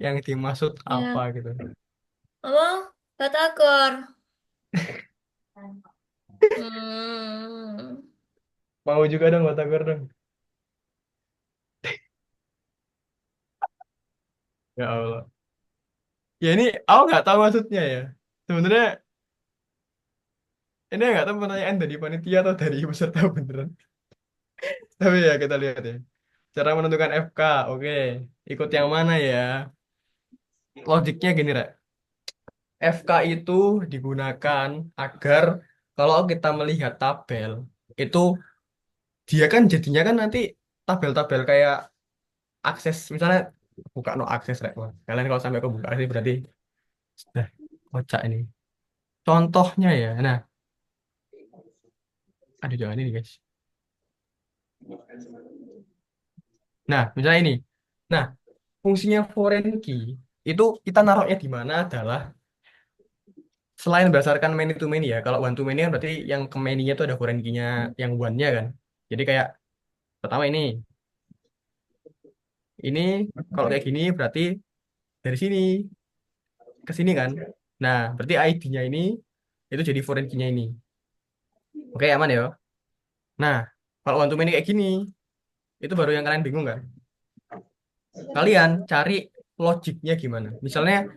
yang dimaksud apa Ya, gitu. apa? Batagor. Hmm. Mau juga dong Batagor dong. Ya Allah. Ya ini aku nggak tahu maksudnya ya. Sebenarnya ini nggak tahu pertanyaan dari panitia atau dari peserta beneran. Tapi ya kita lihat ya. Cara menentukan FK, oke. Ikut yang mana ya? Logiknya gini, Rek. FK itu digunakan agar kalau kita melihat tabel, itu dia kan jadinya kan nanti tabel-tabel kayak akses, misalnya buka no akses, Rek. Wah, kalian kalau sampai kebuka sih berarti sudah kocak ini. Contohnya ya, nah, aduh jangan ini guys. Nah, misalnya ini. Nah, fungsinya foreign key itu kita naruhnya di mana adalah selain berdasarkan many to many ya. Kalau one to many kan berarti yang ke many-nya itu ada foreign key-nya yang one-nya kan. Jadi kayak pertama ini kalau kayak gini berarti dari sini ke sini kan. Nah, berarti ID-nya ini itu jadi foreign key-nya ini. Oke, aman ya. Nah, kalau one to many kayak gini, itu baru yang kalian bingung kan? Kalian cari logiknya gimana? Misalnya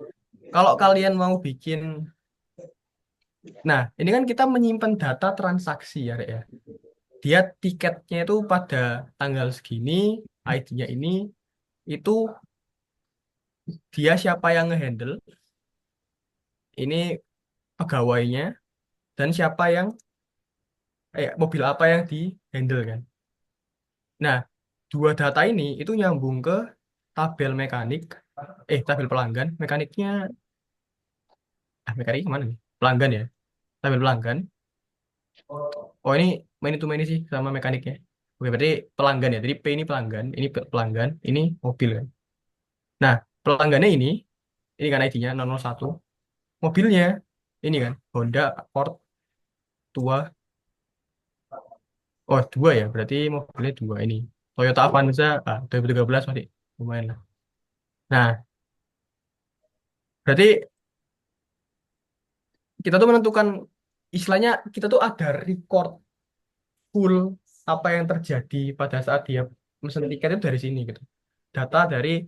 kalau kalian mau bikin, nah ini kan kita menyimpan data transaksi ya, Rek, ya. Dia tiketnya itu pada tanggal segini, ID-nya ini, itu dia siapa yang ngehandle, ini pegawainya, dan siapa yang, mobil apa yang di handle kan. Nah, dua data ini itu nyambung ke tabel mekanik, tabel pelanggan, mekaniknya, mekaniknya kemana nih? Pelanggan ya, tabel pelanggan. Oh ini main itu main sih sama mekaniknya. Oke, berarti pelanggan ya. Jadi P ini pelanggan, ini pelanggan, ini mobil kan. Nah, pelanggannya ini kan ID-nya 001, mobilnya ini kan Honda Accord tua. Oh, dua ya, berarti mobilnya dua ini. Toyota Avanza 2013 masih lumayan lah. Nah, berarti kita tuh menentukan istilahnya kita tuh ada record full apa yang terjadi pada saat dia mesen tiket itu dari sini gitu. Data dari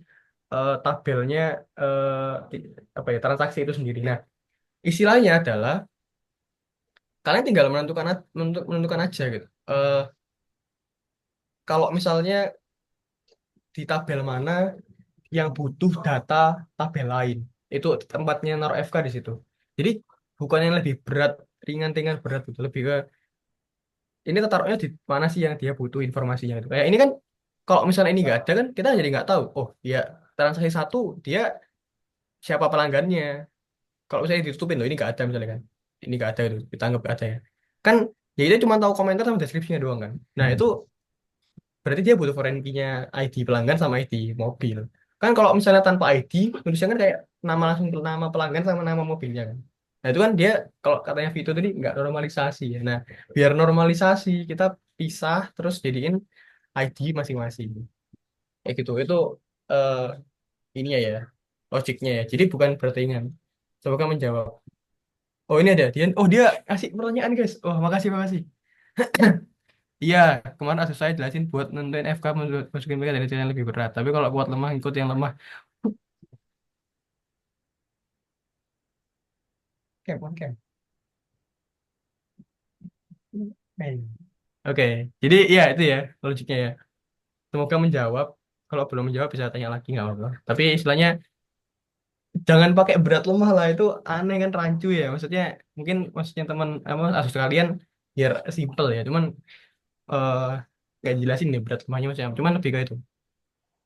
tabelnya apa ya transaksi itu sendiri. Nah, istilahnya adalah kalian tinggal menentukan aja gitu. Kalau misalnya di tabel mana yang butuh data tabel lain, itu tempatnya naruh FK di situ. Jadi bukan yang lebih berat, ringan berat gitu, lebih ke ini taruhnya di mana sih yang dia butuh informasinya itu. Kayak ini kan kalau misalnya ini nggak ada kan kita jadi nggak tahu. Oh ya transaksi satu dia siapa pelanggannya. Kalau misalnya ditutupin loh ini nggak ada misalnya kan, ini nggak ada itu kita anggap nggak ada ya. Kan ya kita cuma tahu komentar sama deskripsinya doang kan. Nah itu berarti dia butuh foreign key-nya ID pelanggan sama ID mobil. Kan kalau misalnya tanpa ID, tulisnya kan kayak nama langsung nama pelanggan sama nama mobilnya kan. Nah itu kan dia kalau katanya Vito tadi nggak normalisasi ya. Nah biar normalisasi kita pisah terus jadiin ID masing-masing. Kayak gitu. Itu eh, ini ya logiknya ya. Jadi bukan berarti. Semoga menjawab. Oh ini ada dia. Oh dia kasih pertanyaan guys. Oh makasih makasih. Iya, kemarin asus saya jelasin buat nentuin FK masukin mereka dari yang lebih berat. Tapi kalau buat lemah ikut yang lemah. Camp. Eh. Oke, jadi iya itu ya logiknya ya. Semoga menjawab. Kalau belum menjawab bisa tanya lagi nggak apa-apa. Tapi istilahnya jangan pakai berat lemah lah itu aneh kan rancu ya. Maksudnya teman apa asus kalian biar simple ya. Cuman eh nggak jelasin nih berat lemahnya macam. Apa. Cuman lebih kayak itu.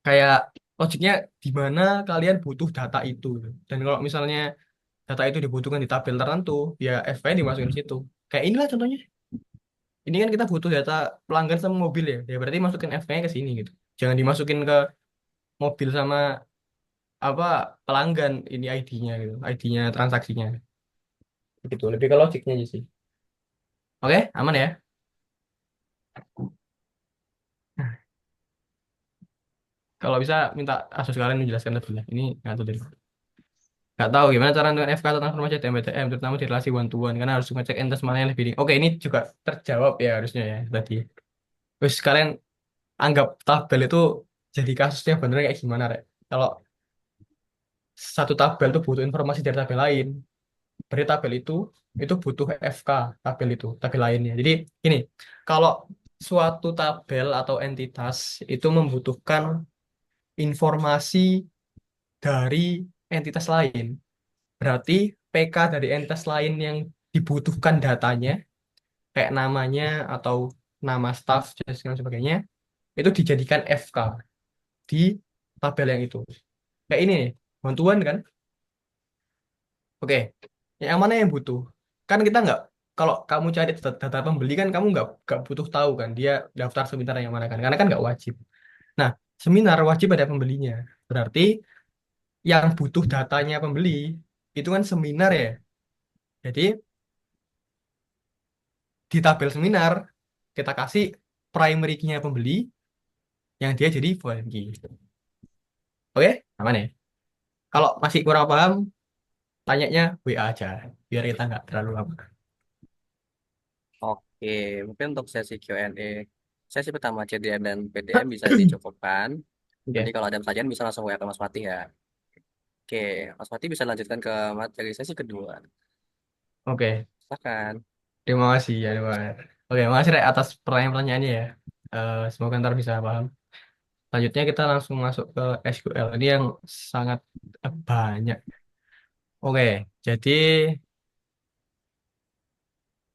Kayak logiknya di mana kalian butuh data itu. Dan kalau misalnya data itu dibutuhkan di tabel tertentu, ya FK dimasukin di situ. Kayak inilah contohnya. Ini kan kita butuh data pelanggan sama mobil ya. Ya berarti masukin FK-nya ke sini gitu. Jangan dimasukin ke mobil sama apa pelanggan ini ID-nya gitu. ID-nya transaksinya. Gitu. Lebih ke logiknya aja sih. Oke, aman ya? Kalau bisa minta Asus kalian menjelaskan lebih lah. Ini nggak tahu deh. Nggak tahu gimana cara dengan FK atau transformasi DMPTM, terutama di relasi one to one, karena harus ngecek entes mana yang lebih tinggi. Oke, ini juga terjawab ya harusnya ya tadi. Terus kalian anggap tabel itu jadi kasusnya bener kayak gimana, Rek? Kalau satu tabel itu butuh informasi dari tabel lain, berarti tabel itu butuh FK tabel lainnya. Jadi ini kalau suatu tabel atau entitas itu membutuhkan informasi dari entitas lain, berarti PK dari entitas lain yang dibutuhkan datanya, kayak namanya atau nama staff dan sebagainya, itu dijadikan FK di tabel yang itu. Kayak ini nih, bantuan kan? Oke, yang mana yang butuh? Kan kita nggak, kalau kamu cari data pembeli kan kamu nggak butuh tahu kan dia daftar seminar yang mana kan, karena kan nggak wajib. Nah, seminar wajib ada pembelinya. Berarti yang butuh datanya pembeli itu kan seminar ya. Jadi di tabel seminar kita kasih primary key-nya pembeli yang dia jadi foreign key. Oke, aman ya? Kalau masih kurang paham, tanyanya WA aja biar kita nggak terlalu lama. Oke, mungkin untuk sesi Q&A, sesi pertama CDM dan PDM bisa dicukupkan. Nanti Oke, kalau ada pertanyaan bisa langsung WA ke Mas Fatih ya. Oke, Mas Fatih bisa lanjutkan ke materi sesi kedua. oke. Silakan. Terima kasih ya, Pak. Oke, makasih Rek, atas pertanyaan-pertanyaannya ya. Semoga ntar bisa paham. Selanjutnya kita langsung masuk ke SQL. Ini yang sangat banyak. Oke, jadi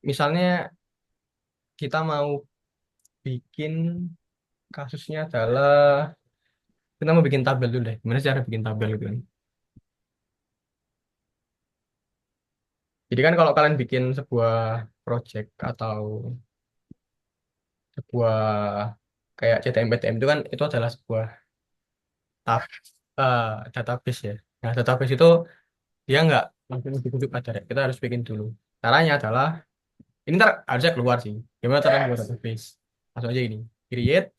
misalnya kita mau bikin kasusnya adalah kita mau bikin tabel dulu deh. Gimana cara bikin tabel gitu kan? Jadi kan kalau kalian bikin sebuah project atau sebuah kayak CTM PTM itu kan itu adalah sebuah tab eh, database ya. Nah, database itu dia nggak langsung ujuk-ujuk aja deh. Kita harus bikin dulu. Caranya adalah ini ntar harusnya keluar sih. Gimana cara buat database? Langsung aja ini. Create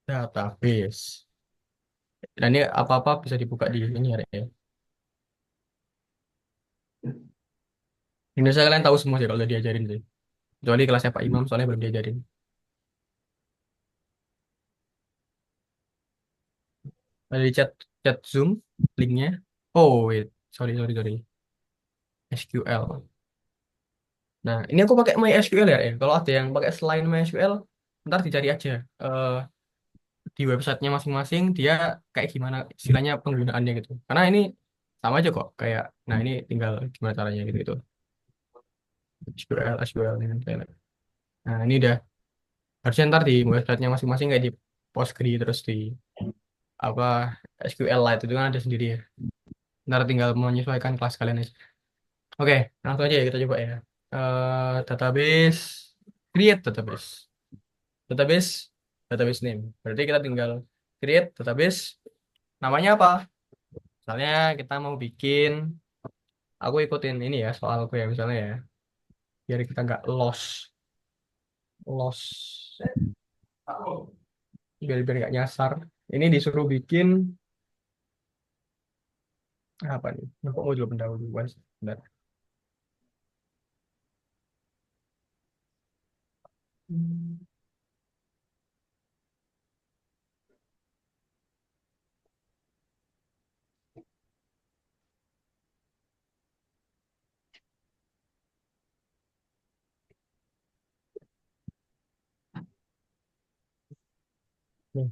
database. Dan ini apa-apa bisa dibuka di ini ya. Indonesia kalian tahu semua sih kalau udah diajarin sih. Kecuali kelasnya Pak Imam soalnya belum diajarin. Ada di chat chat Zoom linknya. Oh wait, sorry sorry sorry. SQL. Nah ini aku pakai MySQL ya. Kalau ada yang pakai selain MySQL, ntar dicari aja di websitenya masing-masing dia kayak gimana istilahnya penggunaannya gitu. Karena ini sama aja kok. Kayak, nah ini tinggal gimana caranya gitu gitu. SQL SQL ini. Nah ini udah harusnya ntar di websitenya masing-masing kayak di Postgre terus di apa SQLite itu kan ada sendiri ya. Ntar tinggal menyesuaikan kelas kalian aja. Oke, langsung aja ya kita coba ya. Database, create database. Database, database name. Berarti kita tinggal create database. Namanya apa? Misalnya kita mau bikin, aku ikutin ini ya soalku ya misalnya ya. Biar kita nggak loss. Biar nggak nyasar. Ini disuruh bikin apa nih? Kok modul pendahuluan? Bentar. Hmm, nih,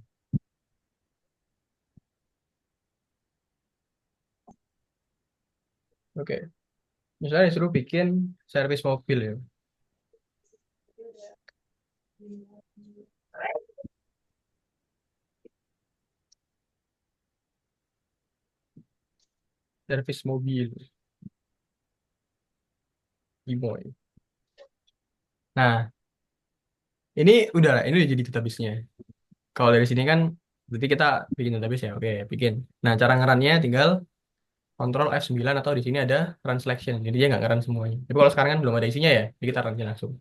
oke. Misalnya disuruh bikin servis mobil ya. Servis mobil, Imoy. Nah, ini udah lah, ini udah jadi database-nya. Kalau dari sini kan, berarti kita bikin database ya. Oke, bikin. Nah, cara ngerannya tinggal Ctrl F9 atau di sini ada run selection. Jadi dia nggak ngeran semuanya. Tapi kalau sekarang kan belum ada isinya ya, jadi kita run aja langsung.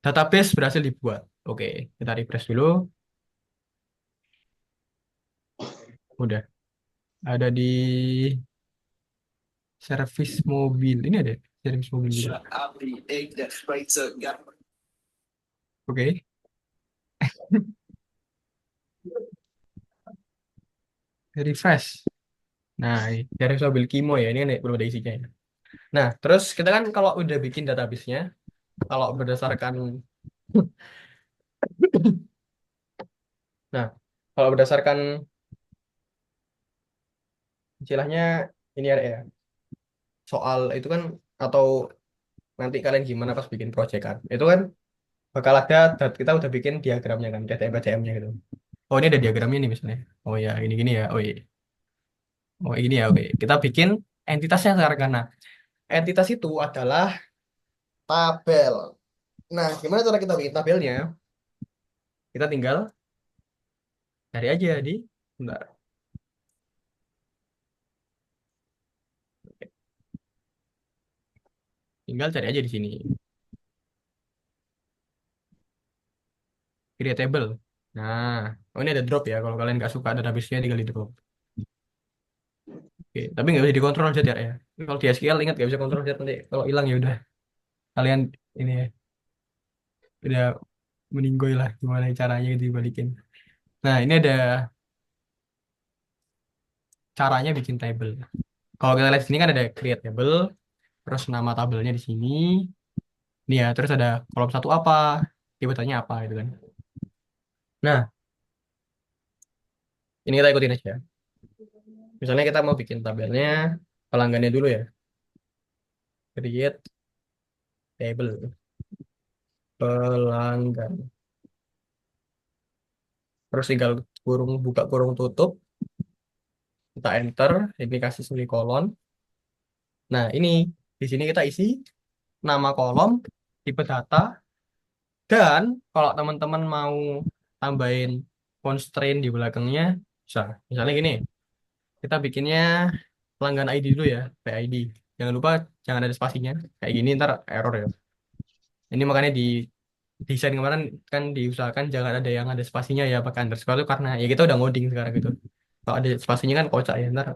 Database berhasil dibuat. Oke, kita refresh dulu. Udah. Ada di servis mobil. Ini ada servis mobil juga. Oke. Refresh. Nah, ini servis mobil Kimo ya. Ini kan belum ada isinya ya. Nah, terus kita kan kalau udah bikin database-nya, kalau berdasarkan nah, kalau berdasarkan istilahnya ini ya, soal itu kan atau nanti kalian gimana pas bikin project kan. Itu kan bakal ada kita udah bikin diagramnya kan, TTM-TTM-nya gitu. Oh, ini ada diagramnya nih misalnya. Oh ya, ini gini ya. Oh iya. Oh, ini ya. Oke. Kita bikin entitasnya sekarang karena entitas itu adalah tabel. Nah, gimana cara kita bikin tabelnya? Kita tinggal cari aja di bentar. Tinggal cari aja di sini. Create table. Nah, oh ini ada drop ya. Kalau kalian nggak suka database-nya tinggal di drop. Oke, tapi nggak bisa dikontrol Z ya. Kalau di SQL ingat nggak bisa kontrol Z nanti. Kalau hilang ya udah kalian ini ya udah meninggoy lah gimana caranya itu dibalikin. Nah, ini ada caranya bikin table. Kalau kita lihat di sini kan ada create table, terus nama tabelnya di sini. Nih ya, terus ada kolom satu apa, jabatannya apa gitu kan. Nah, ini kita ikutin aja. Misalnya kita mau bikin tabelnya, pelanggannya dulu ya. Create table. pelanggan. Terus tinggal buka kurung tutup, kita enter, ini kasih semikolon. Nah, ini di sini kita isi nama kolom, tipe data, dan kalau teman-teman mau tambahin constraint di belakangnya, bisa. Misalnya gini, kita bikinnya pelanggan ID dulu ya, PID. Jangan lupa jangan ada spasinya. Kayak gini ntar error ya. Ini makanya di desain kemarin kan diusahakan jangan ada yang ada spasinya ya pakai underscore itu karena ya kita udah ngoding sekarang gitu. Kalau ada spasinya kan kocak ya ntar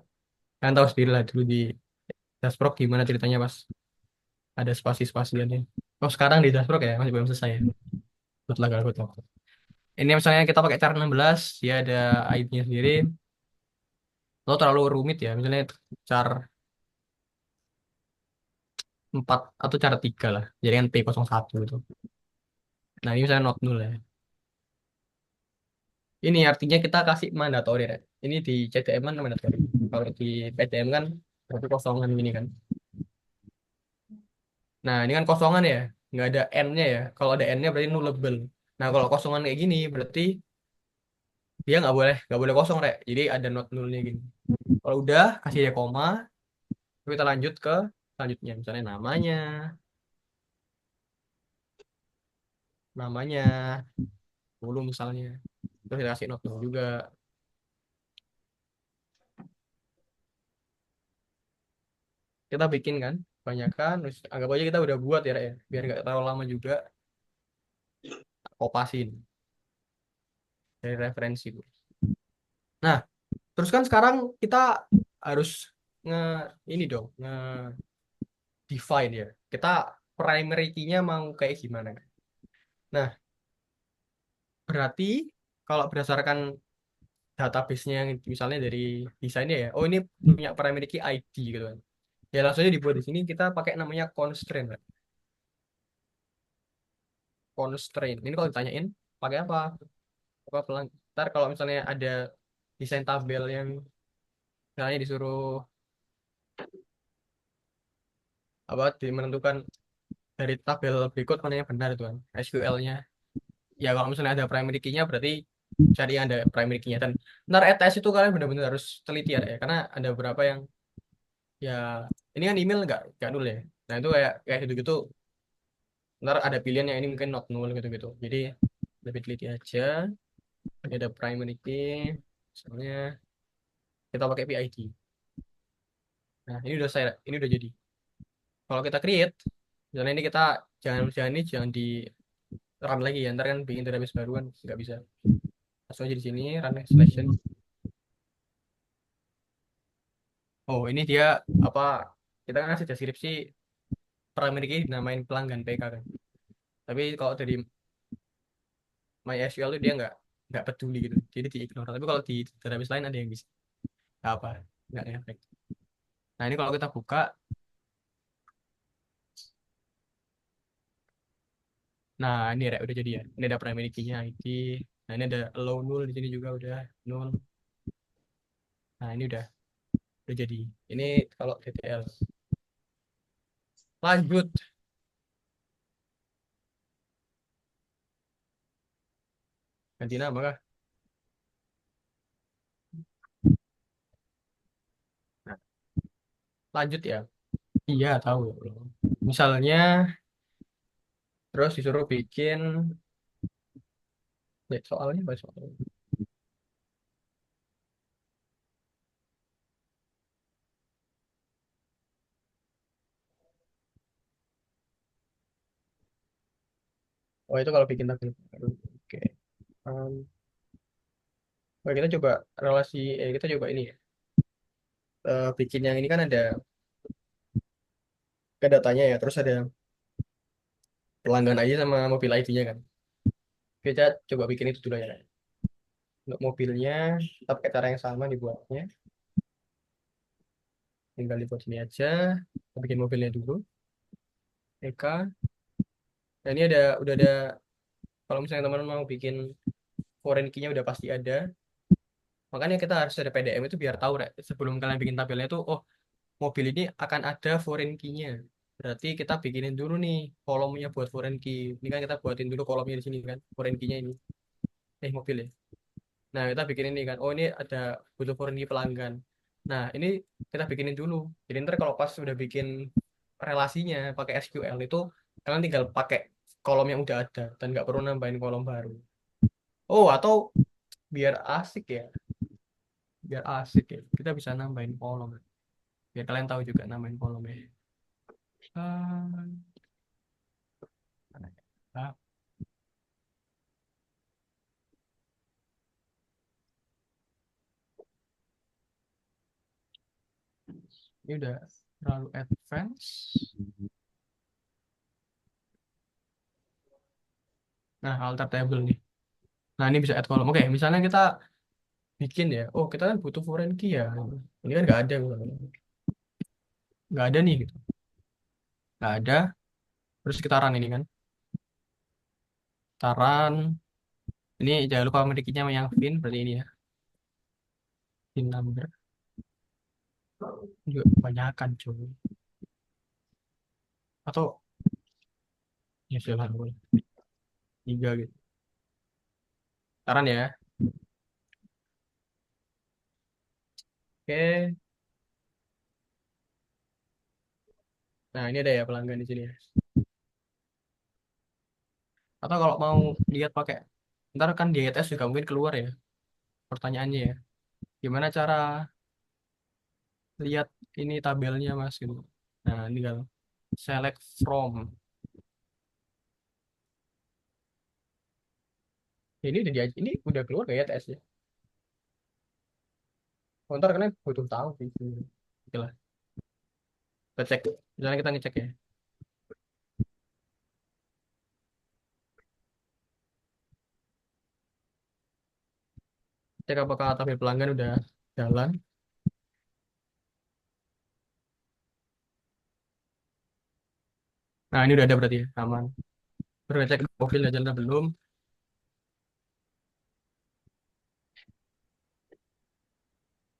kan tahu sendiri lah dulu di Dasprok gimana ceritanya pas ada spasi-spasiannya. Oh sekarang di Dasprok ya masih belum selesai ya. Good luck, good luck. Ini misalnya kita pakai cara 16 dia ada ID-nya sendiri. Lo terlalu rumit ya misalnya char 4 atau cara 3 lah. Jadi kan P01 gitu. Nah ini misalnya not null ya. Ini artinya kita kasih mandatory ya. Ini di CDM kan mandatory. Kalau di PDM kan berarti kosongan ini kan. Nah ini kan kosongan ya, nggak ada n-nya ya. Kalau ada n-nya berarti nullable. Nah kalau kosongan kayak gini berarti dia nggak boleh kosong rek. Jadi ada not nullnya gini. Kalau udah kasih dia koma, terus kita lanjut ke selanjutnya. Misalnya namanya dulu misalnya. Terus kita kasih not null juga. Kita bikin kan, kebanyakan. Terus anggap aja kita udah buat ya rek ya. Biar nggak terlalu lama juga. Kopasin dari referensi. Nah, terus kan sekarang kita harus nge ini dong, nge define ya. Kita primary key-nya mau kayak gimana kan? Nah, berarti kalau berdasarkan database-nya yang misalnya dari desainnya ya, oh ini punya primary key ID gitu kan. Ya langsung aja dibuat di sini kita pakai namanya constraint. Kan? Constraint. Ini kalau ditanyain pakai apa? Apa ntar kalau misalnya ada desain tabel yang misalnya disuruh apa menentukan dari tabel berikut mana yang benar itu kan SQL-nya ya kalau misalnya ada primary key-nya berarti cari yang ada primary key-nya dan ntar ETS itu kalian benar-benar harus teliti ya karena ada beberapa yang ya ini kan email nggak nul ya nah itu kayak kayak gitu-gitu ntar ada pilihan yang ini mungkin not null gitu-gitu jadi lebih teliti aja ini ada primary key misalnya kita pakai PID nah ini udah jadi kalau kita create misalnya ini kita jangan di run lagi ya ntar kan bikin database baru kan nggak bisa langsung aja di sini run selection oh ini dia apa kita kan ngasih deskripsi primary key dinamain pelanggan PK kan tapi kalau dari MySQL itu dia nggak peduli gitu jadi di ignore tapi kalau di database lain ada yang bisa nggak apa nggak efek nah ini kalau kita buka nah ini Rek, udah jadi ya ini ada primary key-nya ID nah ini ada allow null di sini juga udah null nah ini udah jadi ini kalau TTL lanjut ganti nama kah nah, lanjut ya iya tahu misalnya terus disuruh bikin soalnya apa soalnya oh itu kalau bikin tabel baru oke um, oh, kita coba kita coba ini ya bikin yang ini kan ada ke datanya ya terus ada pelanggan aja sama mobil ID-nya kan kita coba bikin itu dulu ya untuk mobilnya kita pakai cara yang sama dibuatnya tinggal dibuat sini aja kita bikin mobilnya dulu Eka nah ini udah ada kalau misalnya teman-teman mau bikin foreign key-nya udah pasti ada makanya kita harus ada PDM itu biar tahu Rek. Sebelum kalian bikin tabelnya tuh oh mobil ini akan ada foreign key-nya Berarti kita bikinin dulu nih kolomnya buat foreign key. Ini kan kita buatin dulu kolomnya di sini kan, foreign key-nya ini. Mobil ya. Nah, kita bikinin nih kan. Oh, ini ada butuh foreign key pelanggan. Nah, ini kita bikinin dulu. Jadi ntar kalau pas udah bikin relasinya pakai SQL itu, kalian tinggal pakai kolom yang udah ada dan nggak perlu nambahin kolom baru. Oh, atau biar asik ya, biar asik ya, kita bisa nambahin kolom. Biar kalian tahu juga nambahin kolom ya. Ah, mana ya? Ah, ini udah terlalu advance. Nah, alter table nih. Nah, ini bisa add kolom. Oke, misalnya kita bikin ya. Oh, kita kan butuh foreign key ya. Ini kan nggak ada, misalnya. Nggak ada nih gitu. Nggak ada. Terus kita run ini kan. Kita run. Ini jangan lupa memilikinya yang VIN berarti ini ya. VIN number juga kebanyakan cuy. Atau ya sudah boleh. 3 gitu. Kita run ya. Oke. Nah, ini ada ya pelanggan di sini ya. Atau kalau mau lihat pakai ntar kan di ETS juga mungkin keluar ya pertanyaannya ya. Gimana cara lihat ini tabelnya Mas gitu. Nah, ini kan select from. Ini udah keluar gak ya TS-nya? Oh, ntar kalian butuh tahu sih. Oke lah, kita cek. Misalnya kita ngecek ya. Cek apakah tabel pelanggan udah jalan. Nah, ini udah ada berarti ya, aman. Terus cek mobil udah jalan atau belum.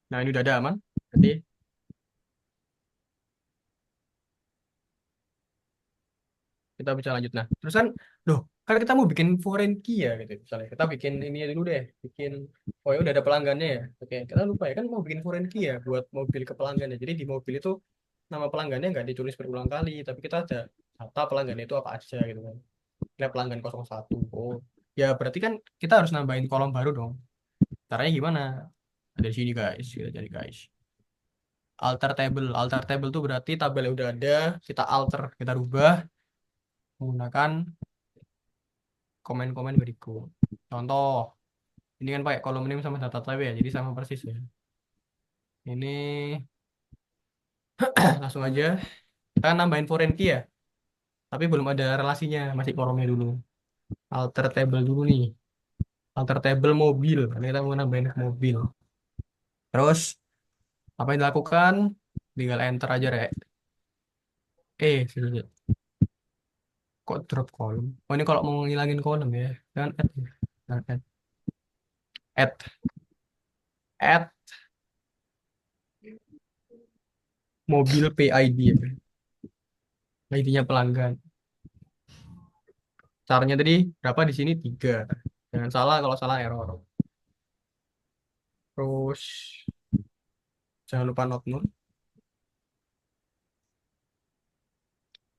Nah, ini udah ada aman. Berarti kita bisa lanjut. Nah, terus kan, loh, kan kita mau bikin foreign key ya gitu. Misalnya kita bikin ini dulu deh, bikin, oh ya udah ada pelanggannya ya. Oke, kita lupa ya kan mau bikin foreign key ya buat mobil ke pelanggannya. Jadi di mobil itu nama pelanggannya nggak ditulis berulang kali, tapi kita ada data pelanggannya itu apa aja gitu kan. Ini pelanggan 01. Oh, ya berarti kan kita harus nambahin kolom baru dong. Caranya gimana? Ada di sini guys, kita cari guys. Alter table. Alter table tuh berarti tabel yang udah ada, kita alter, kita rubah menggunakan komen-komen berikut. Contoh, ini kan pakai kolom name sama data type ya, jadi sama persis ya. Ini langsung aja kita kan nambahin foreign key ya, tapi belum ada relasinya, masih kolomnya dulu. Alter table dulu nih, alter table mobil, karena kita mau nambahin mobil. Terus apa yang dilakukan? Tinggal enter aja ya. Sini. Kok drop kolom? Oh ini kalau mau ngilangin kolom ya, kan add, ya. Nah, add mobil PID ya. ID-nya pelanggan. Caranya tadi berapa di sini 3. Jangan salah kalau salah error. Terus jangan lupa note nul.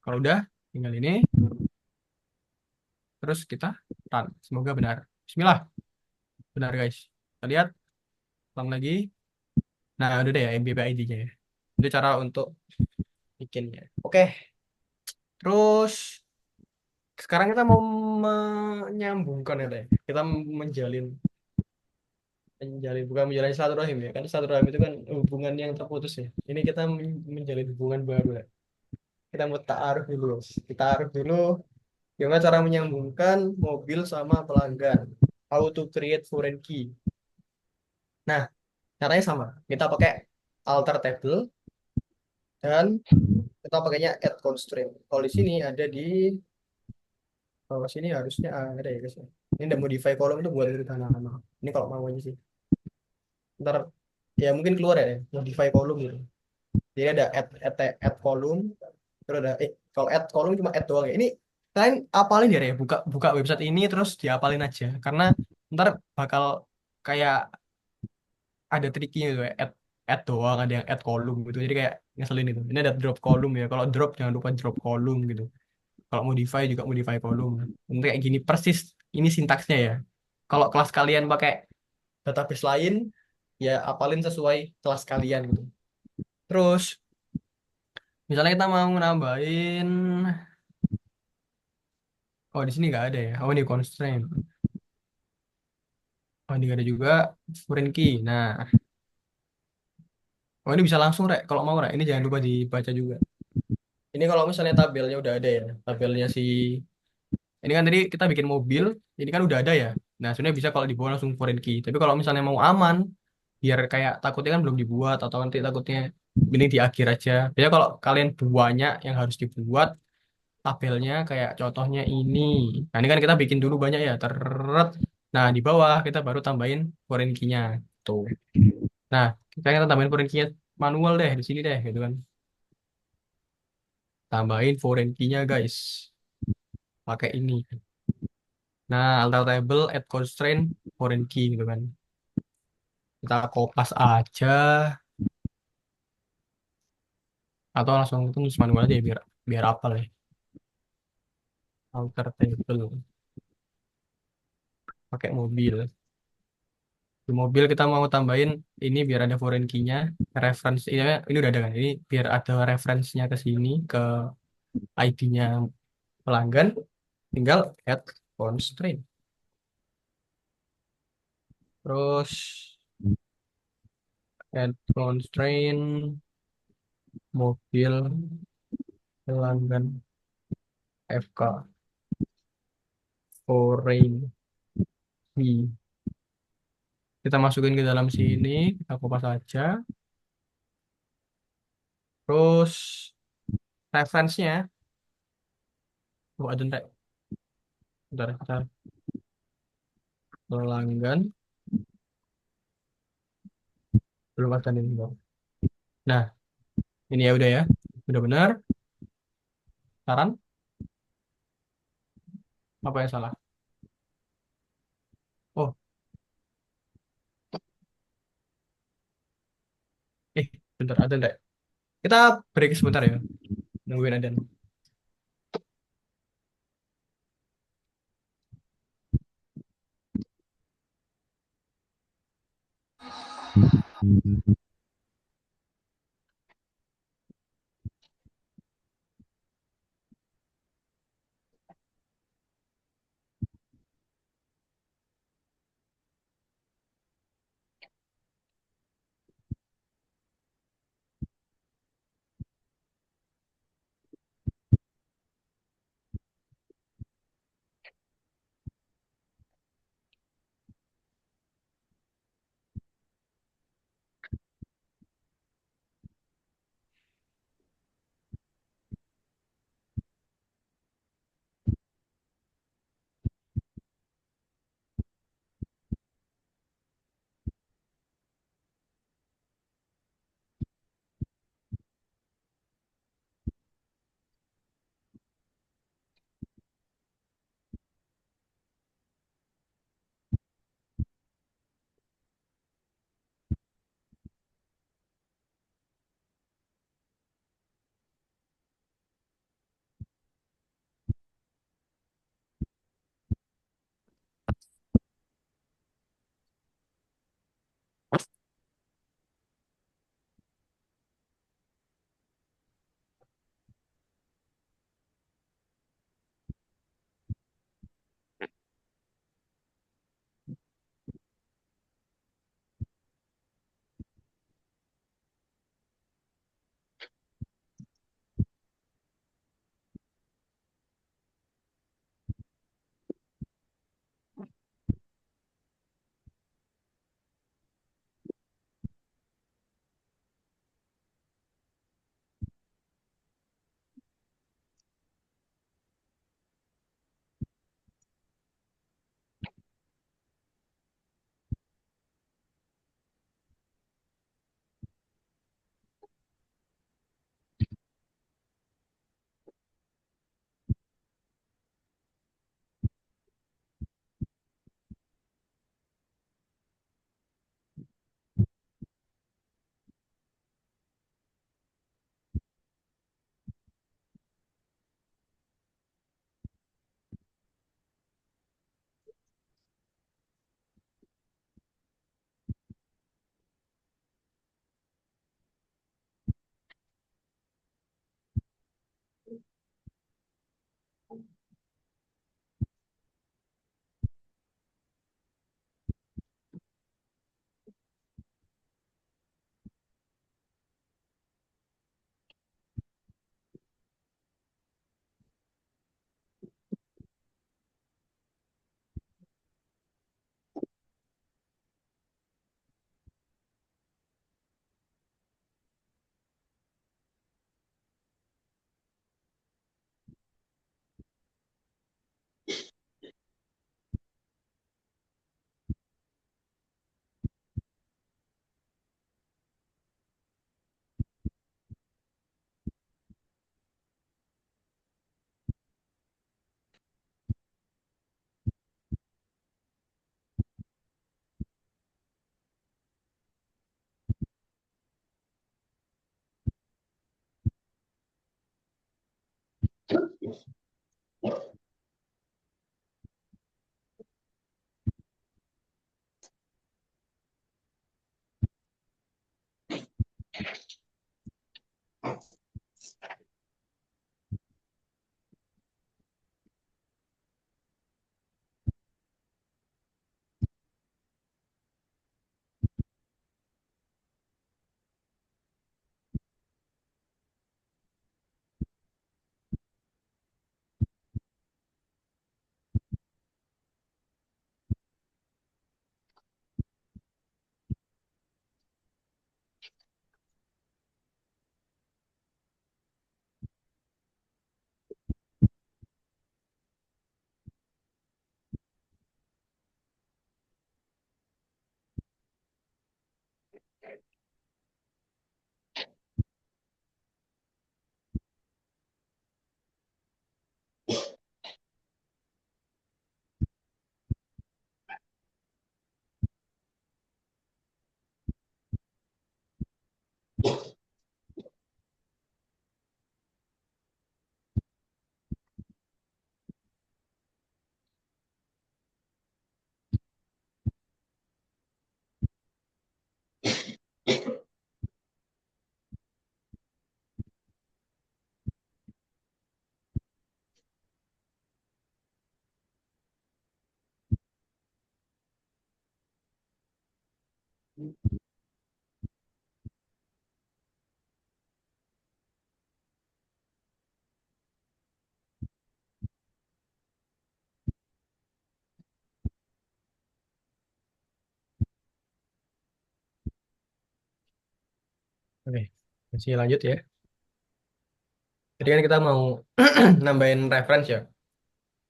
Kalau udah tinggal ini. Terus kita run. Semoga benar. Bismillah. Benar guys. Kita lihat. Ulang lagi. Nah udah deh ya MBP ID-nya ya. Itu cara untuk bikinnya. Oke. Terus sekarang kita mau menyambungkan ya deh. Kita menjalin bukan menjalin silaturahim ya kan silaturahim itu kan hubungan yang terputus ya ini kita menjalin hubungan baru ya kita mau taaruf dulu kita taaruf dulu gimana cara menyambungkan mobil sama pelanggan how to create foreign key. Nah caranya sama kita pakai alter table dan kita pakainya add constraint kalau di sini ada di bawah sini harusnya ada ya guys ya. Ini udah modify column itu buat itu nama ini kalau mau aja sih ntar ya mungkin keluar ya modify column gitu. Jadi ada add column, terus ada kalau add column cuma add doang ya. Ini kalian apalin ya, buka buka website ini terus diapalin aja karena ntar bakal kayak ada triknya gitu ya, add doang, ada yang add column gitu. Jadi kayak ngeselin itu. Ini ada drop column ya. Kalau drop jangan lupa drop column gitu. Kalau modify juga modify column. Nanti kayak gini persis. Ini sintaksnya ya. Kalau kelas kalian pakai database lain, ya apalin sesuai kelas kalian gitu. Terus, misalnya kita mau nambahin, oh di sini nggak ada ya. Oh ini constraint. Oh ini nggak ada juga foreign key. Nah, oh ini bisa langsung rek. Kalau mau rek, ini jangan lupa dibaca juga. Ini kalau misalnya tabelnya udah ada ya, tabelnya si ini kan tadi kita bikin mobil, ini kan udah ada ya. Nah, sebenarnya bisa kalau dibawa langsung foreign key. Tapi kalau misalnya mau aman, biar kayak takutnya kan belum dibuat atau nanti takutnya ini di akhir aja. Biasanya kalau kalian banyak yang harus dibuat, tabelnya kayak contohnya ini. Nah, ini kan kita bikin dulu banyak ya, teret. Nah, di bawah kita baru tambahin foreign key-nya. Tuh. Nah, kita tambahin foreign key-nya manual deh di sini deh gitu kan. Tambahin foreign key-nya guys. Pakai ini. Nah, alter table, add constraint, foreign key gitu kan. Kita kopas aja atau langsung tulis manual aja ya, biar biar apal ya. Alter table pakai mobil. Di mobil kita mau tambahin ini biar ada foreign key-nya, reference ini udah ada kan. Ini biar ada reference-nya ke sini ke ID-nya pelanggan, tinggal add constraint. Terus add constraint mobil pelanggan FK foreign key. Kita masukin ke dalam sini, kita kopas aja. Terus reference-nya, oh ada enggak? Bentar, kita pelanggan belum ada nih. Bang. Nah, ini ya udah ya, udah benar. Saran apa yang salah? Oh, eh, bentar ada enggak? Kita break sebentar ya, nungguin ada. Oke, masih lanjut ya. Jadi kan kita mau nambahin reference ya.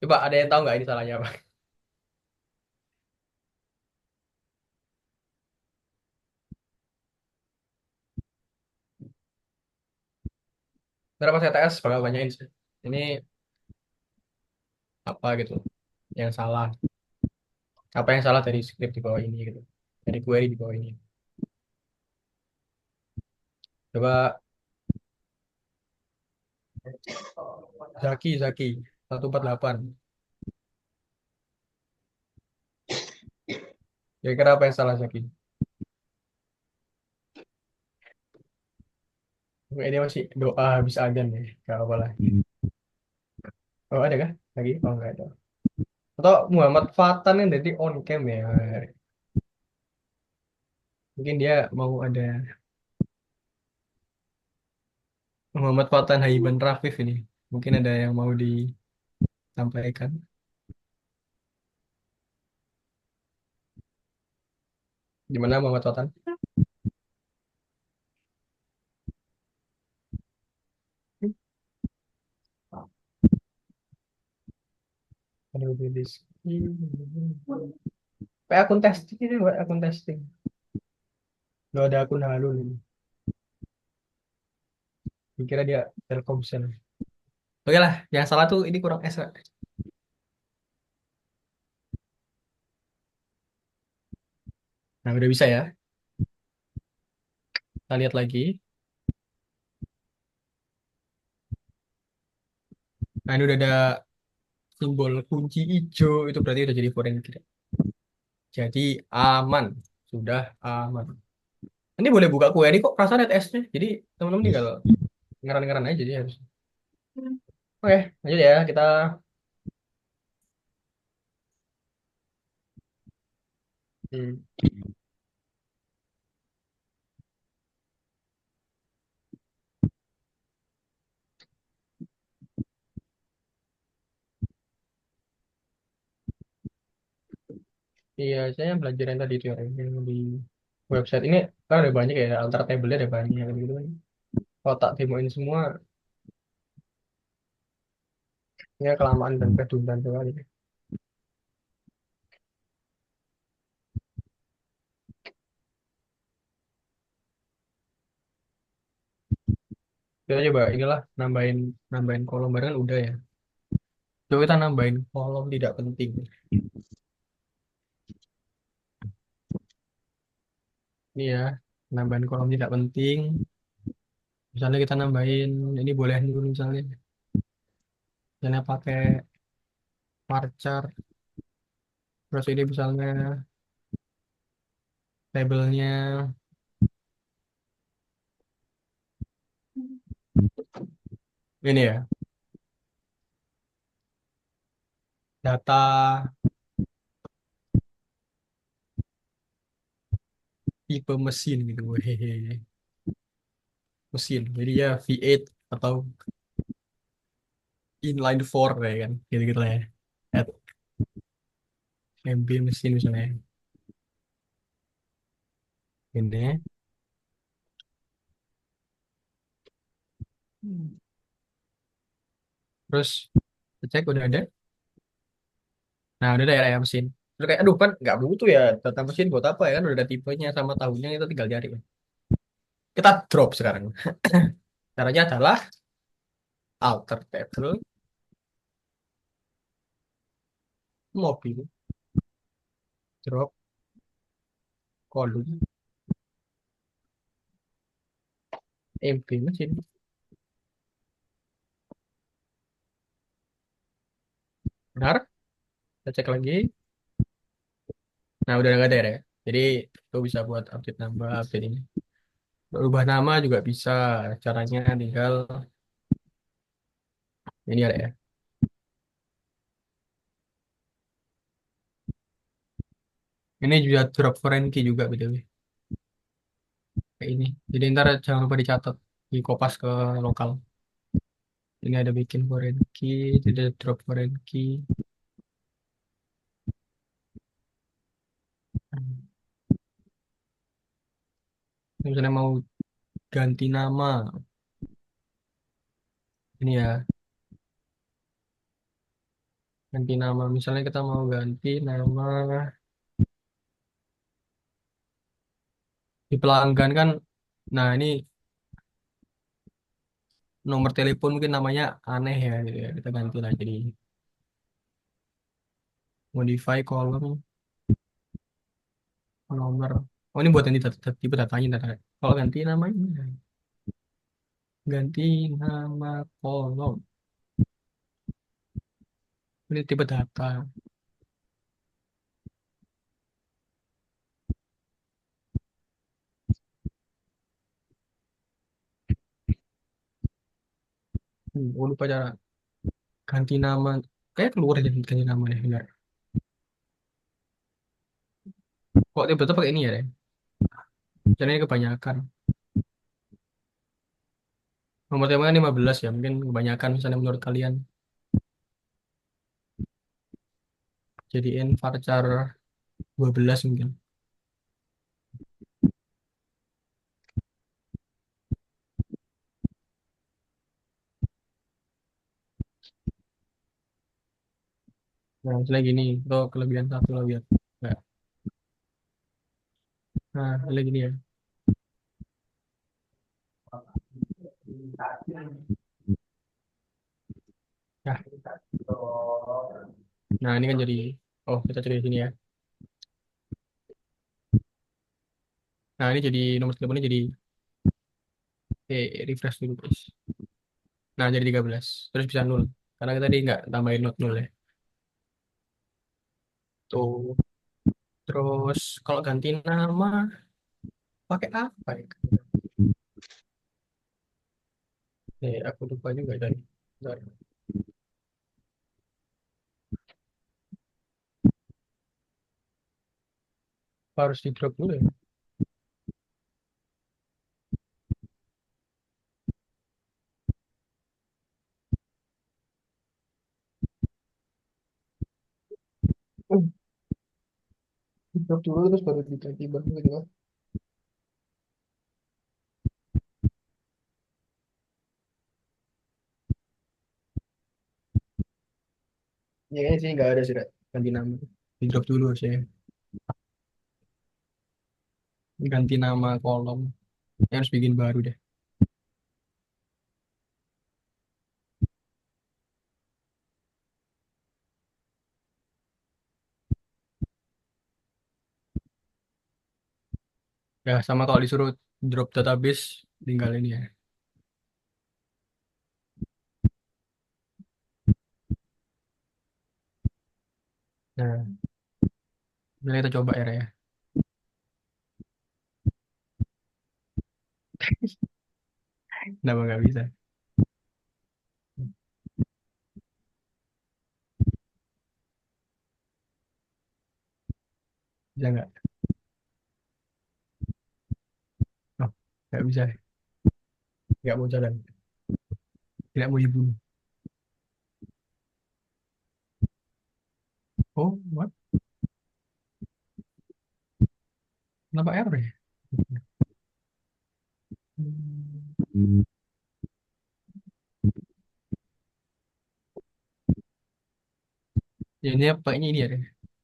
Coba ada yang tahu nggak ini salahnya apa? Ntar pas CTS bakal tanyain sih. Ini apa gitu yang salah? Apa yang salah dari script di bawah ini gitu? Dari query di bawah ini. Coba Zaki 148. Kira-kira apa yang salah Zaki? Ini masih doa habis ajan nih. Gak apa lah. Oh ada kah? Lagi? Oh nggak ada. Atau Muhammad Fatan yang dari on cam ya. Mungkin dia mau ada Muhammad Fatan Haiban Rafif ini. Mungkin ada yang mau disampaikan. Gimana Muhammad Fatan? Aduh, this. Kayak akun testing ini buat akun testing. Gak ada akun halu nih. Dikira dia Telkomsel. Oke lah, yang salah tuh ini kurang S. Kak. Nah, udah bisa ya. Kita lihat lagi. Nah, ini udah ada simbol kunci hijau. Itu berarti udah jadi foreign key. Jadi aman. Sudah aman. Ini boleh buka query kok. Perasaan ada S-nya. Jadi teman-teman tinggal ngeran-ngeran aja jadi harus. Oke, lanjut ya. Kita hmm, iya, saya belajar yang tadi itu yang di website ini kan ada banyak ya, alter table ada banyak gitu kan. Kalau tak demoin semua, ya kelamaan dan redundant sekali. Kita coba inilah nambahin nambahin kolom barengan udah ya. Coba kita nambahin kolom tidak penting. Ini ya, nambahin kolom tidak penting. Misalnya kita nambahin ini boleh dulu misalnya. misalnya pakai varchar, terus ini misalnya labelnya ini ya, data tipe mesin gitu, hehehe, mesin. Jadi ya V8 atau inline 4 ya kan, gitu-gitu lah ya. At MB mesin misalnya. Ini. Terus cek udah ada. Nah, udah ada area mesin. Terus kayak, aduh kan nggak butuh ya data mesin buat apa ya kan udah ada tipenya sama tahunnya itu tinggal cari. Kita drop sekarang. Caranya adalah alter table mobil drop kolom MB mesin. Benar? Kita cek lagi. Nah, udah nggak ada ya. Jadi itu bisa buat update nambah update ini. Berubah nama juga bisa. Caranya tinggal ini ada ya. Ini juga drop foreign key juga BTW. Kayak ini. Jadi ntar jangan lupa dicatat di kopas ke lokal. Ini ada bikin foreign key, tidak drop foreign key. Misalnya mau ganti nama, ini ya, ganti nama. Misalnya kita mau ganti nama di pelanggan kan. Nah, ini nomor telepon mungkin namanya aneh ya, gitu ya. Kita ganti lah jadi modify kolom nomor. Oh, ini buat yang tipe datanya. Kalau ganti namanya, ganti nama kolom. Ini tipe data. Oh, lupa cara ganti nama. Kayak keluar jadi ganti nama deh, benar. Kok tiba-tiba pakai ini ya deh. Jadi ini kebanyakan. Nomor temanya 15 ya, mungkin kebanyakan misalnya menurut kalian. Jadiin varchar 12 mungkin. Nah, misalnya gini, itu kelebihan satu lah biar. Nah, nah misalnya gini ya. Nah, nah ini kan jadi, oh kita cari di sini ya. Nah ini jadi nomor teleponnya jadi, refresh dulu guys. Nah jadi 13, terus bisa nol. Karena kita tadi nggak tambahin not nol ya. Tuh, terus kalau ganti nama, pakai apa ya? Aku lupa juga tadi. Bentar. Harus di drop dulu ya. Di drop dulu terus baru diganti baru gitu kan. Ya kayaknya sih nggak ada sih, Rek. Ganti nama. Di drop dulu sih. Ganti nama kolom. Ya, harus bikin baru deh. Ya, sama kalau disuruh drop database, tinggal ini ya. Nah, mari kita coba ya, Re, ya. Kenapa nggak bisa? Bisa nggak? Oh, nggak bisa. Nggak mau jalan. Tidak mau dibunuh. Oh, what? Kenapa error ya? Hmm. Ya, ini pakainya ini ya, Re.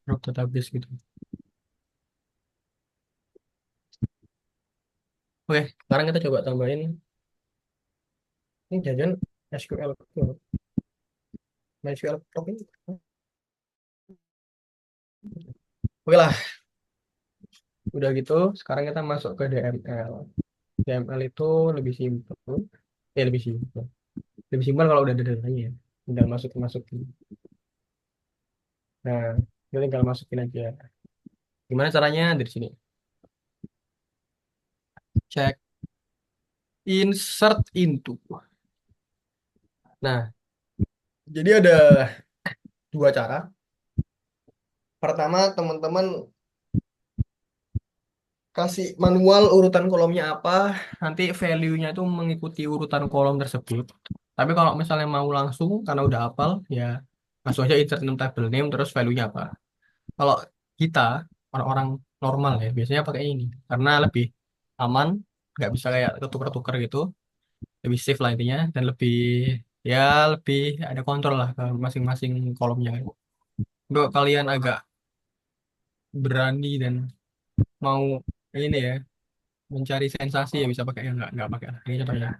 Rock database gitu. Oke, sekarang kita coba tambahin. Ini jajan SQL. MySQL ini. Oke lah, udah gitu. Sekarang kita masuk ke DML. DML itu lebih simpel. Lebih simpel. Lebih simpel kalau udah ada datanya ya. Tinggal masukin. Nah, kita tinggal masukin aja. Gimana caranya dari sini? Cek insert into. Nah, jadi ada dua cara. Pertama, teman-teman kasih manual urutan kolomnya apa, nanti value-nya itu mengikuti urutan kolom tersebut. Tapi kalau misalnya mau langsung, karena udah hafal, ya langsung aja insert name table name, terus value-nya apa. Kalau kita, orang-orang normal ya, biasanya pakai ini. Karena lebih aman, nggak bisa kayak ketuker-tuker gitu, lebih safe lah intinya, dan lebih, ya lebih ada kontrol lah ke masing-masing kolomnya. Untuk kalian agak berani dan mau ini ya, mencari sensasi ya bisa pakai, ya nggak pakai lah. Ini contohnya.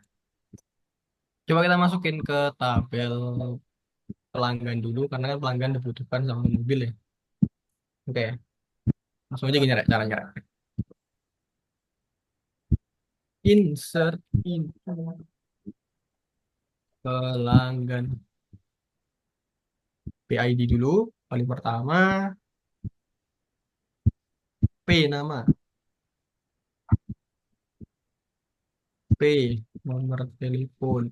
Coba kita masukin ke tabel pelanggan dulu karena kan pelanggan dibutuhkan sama mobil ya. Oke, langsung aja gini Rek, caranya Rek. Insert info pelanggan, PID dulu paling pertama, P nama, P nomor telepon.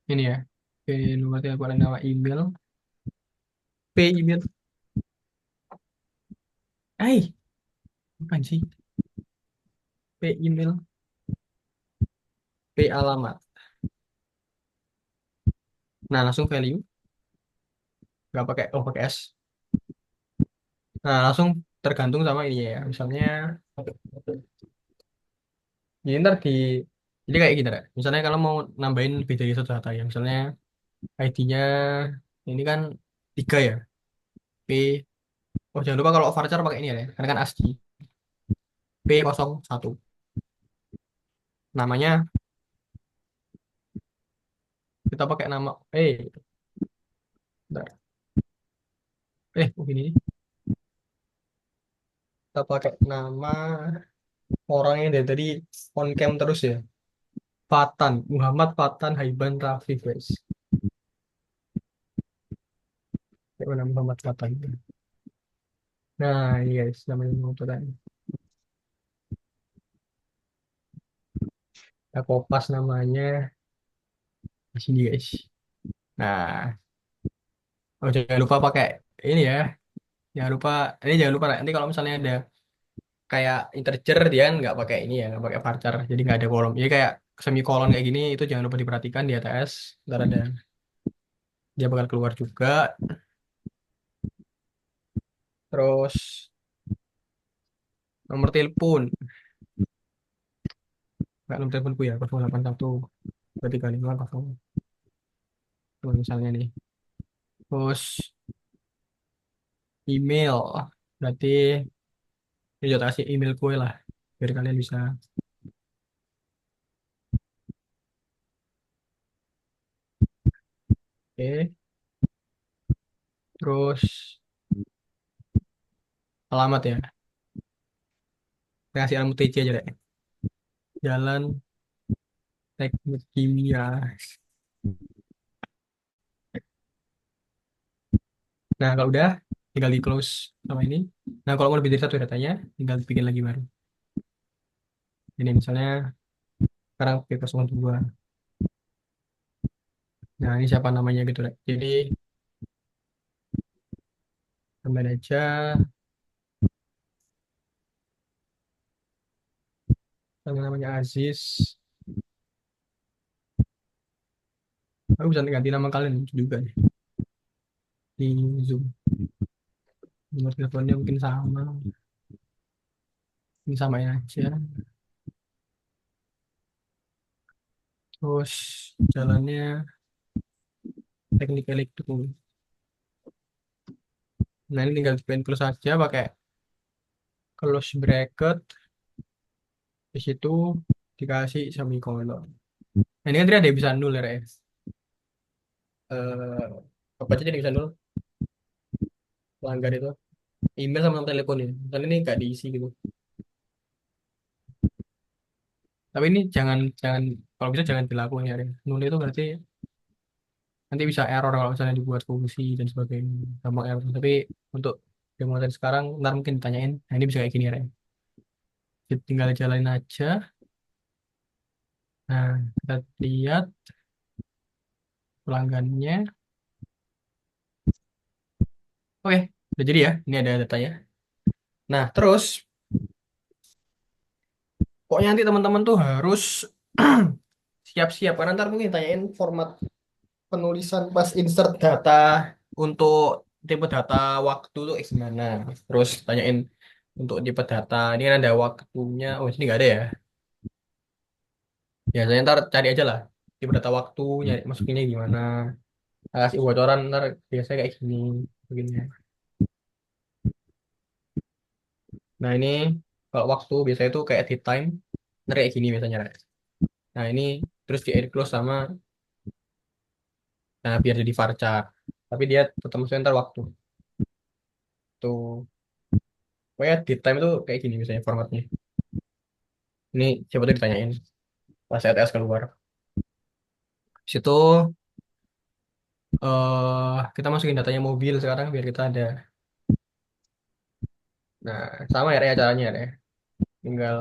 Ini ya. P nomor telepon dan nama email. P email. Bukan sih. P email, P alamat. Nah, langsung value. Nggak pakai, oh pakai S. Nah, langsung tergantung sama ini ya. Misalnya, jadi ntar jadi kayak gitu. Rek. Misalnya kalau mau nambahin lebih dari satu data ya. Misalnya ID-nya ini kan 3 ya. P, oh jangan lupa kalau varchar pakai ini ya. Karena kan ASCII. P01. Namanya kita pakai nama, bentar. Begini. Kita pakai nama orang yang dari tadi on cam terus ya. Fatan, Muhammad Fatan Haiban Rafi guys. Kayak mana Muhammad Fatan. Nah, ini guys, namanya Muhammad Fatan. Kita kopas namanya di sini guys. Nah, oh, jangan lupa pakai ini ya. Jangan lupa nanti kalau misalnya ada kayak integer dia kan nggak pakai ini ya, nggak pakai varchar, jadi nggak ada kolom. Jadi kayak semikolon kayak gini itu jangan lupa diperhatikan di atas. Ntar ada dia bakal keluar juga. Terus nomor telepon, nggak nomor teleponku ya 081 235 0. Tuh, misalnya nih. Terus email, berarti ini juga kasih email gue lah biar kalian bisa. Oke, terus alamat ya. Kita kasih alamat TC aja deh. Jalan teknik kimia. Nah, kalau udah tinggal di close sama ini. Nah, kalau mau lebih dari satu datanya, tinggal bikin lagi baru. Ini misalnya sekarang P02. Nah, ini siapa namanya gitu lah. Jadi tambahin aja sama namanya Aziz. Aku bisa ganti nama kalian juga nih di Zoom. Nomor teleponnya mungkin sama. Ini samain aja. Terus jalannya teknik elektro. Nah, ini tinggal bikin close saja pakai close bracket. Di situ dikasih semikolon. Nah, ini kan tadi ada yang bisa nol ya, Rek. Eh, apa aja yang bisa nol? Pelanggan itu. Email sama nomor telepon ya. Dan ini nggak diisi gitu. Tapi ini jangan jangan kalau bisa jangan dilakukan ya, Rek. Nol itu berarti nanti bisa error kalau misalnya dibuat fungsi dan sebagainya. Gampang error. Tapi untuk demonstrasi sekarang, ntar mungkin ditanyain. Nah, ini bisa kayak gini, Rek. Kita tinggal jalanin aja. Nah, kita lihat pelanggannya. Oke, udah jadi ya. Ini ada datanya. Nah, terus pokoknya nanti teman-teman tuh harus siap-siap karena ntar mungkin tanyain format penulisan pas insert data untuk tipe data waktu tuh gimana. Terus tanyain untuk tipe data ini kan ada waktunya. Oh, sini nggak ada ya. Ya, saya ntar cari aja lah tipe data waktu, nyari masukinnya gimana. Kasih bocoran ntar biasanya kayak gini begini. Nah, ini kalau waktu biasanya itu kayak di time ntar kayak gini biasanya. Nah, ini terus di add close sama nah biar jadi varchar. Tapi dia tetap maksudnya ntar waktu. Tuh. Pokoknya di time itu kayak gini misalnya formatnya. Ini siapa tuh ditanyain pas ETS keluar. Di situ kita masukin datanya mobil sekarang biar kita ada. Nah, sama ya Rek, caranya ya. Tinggal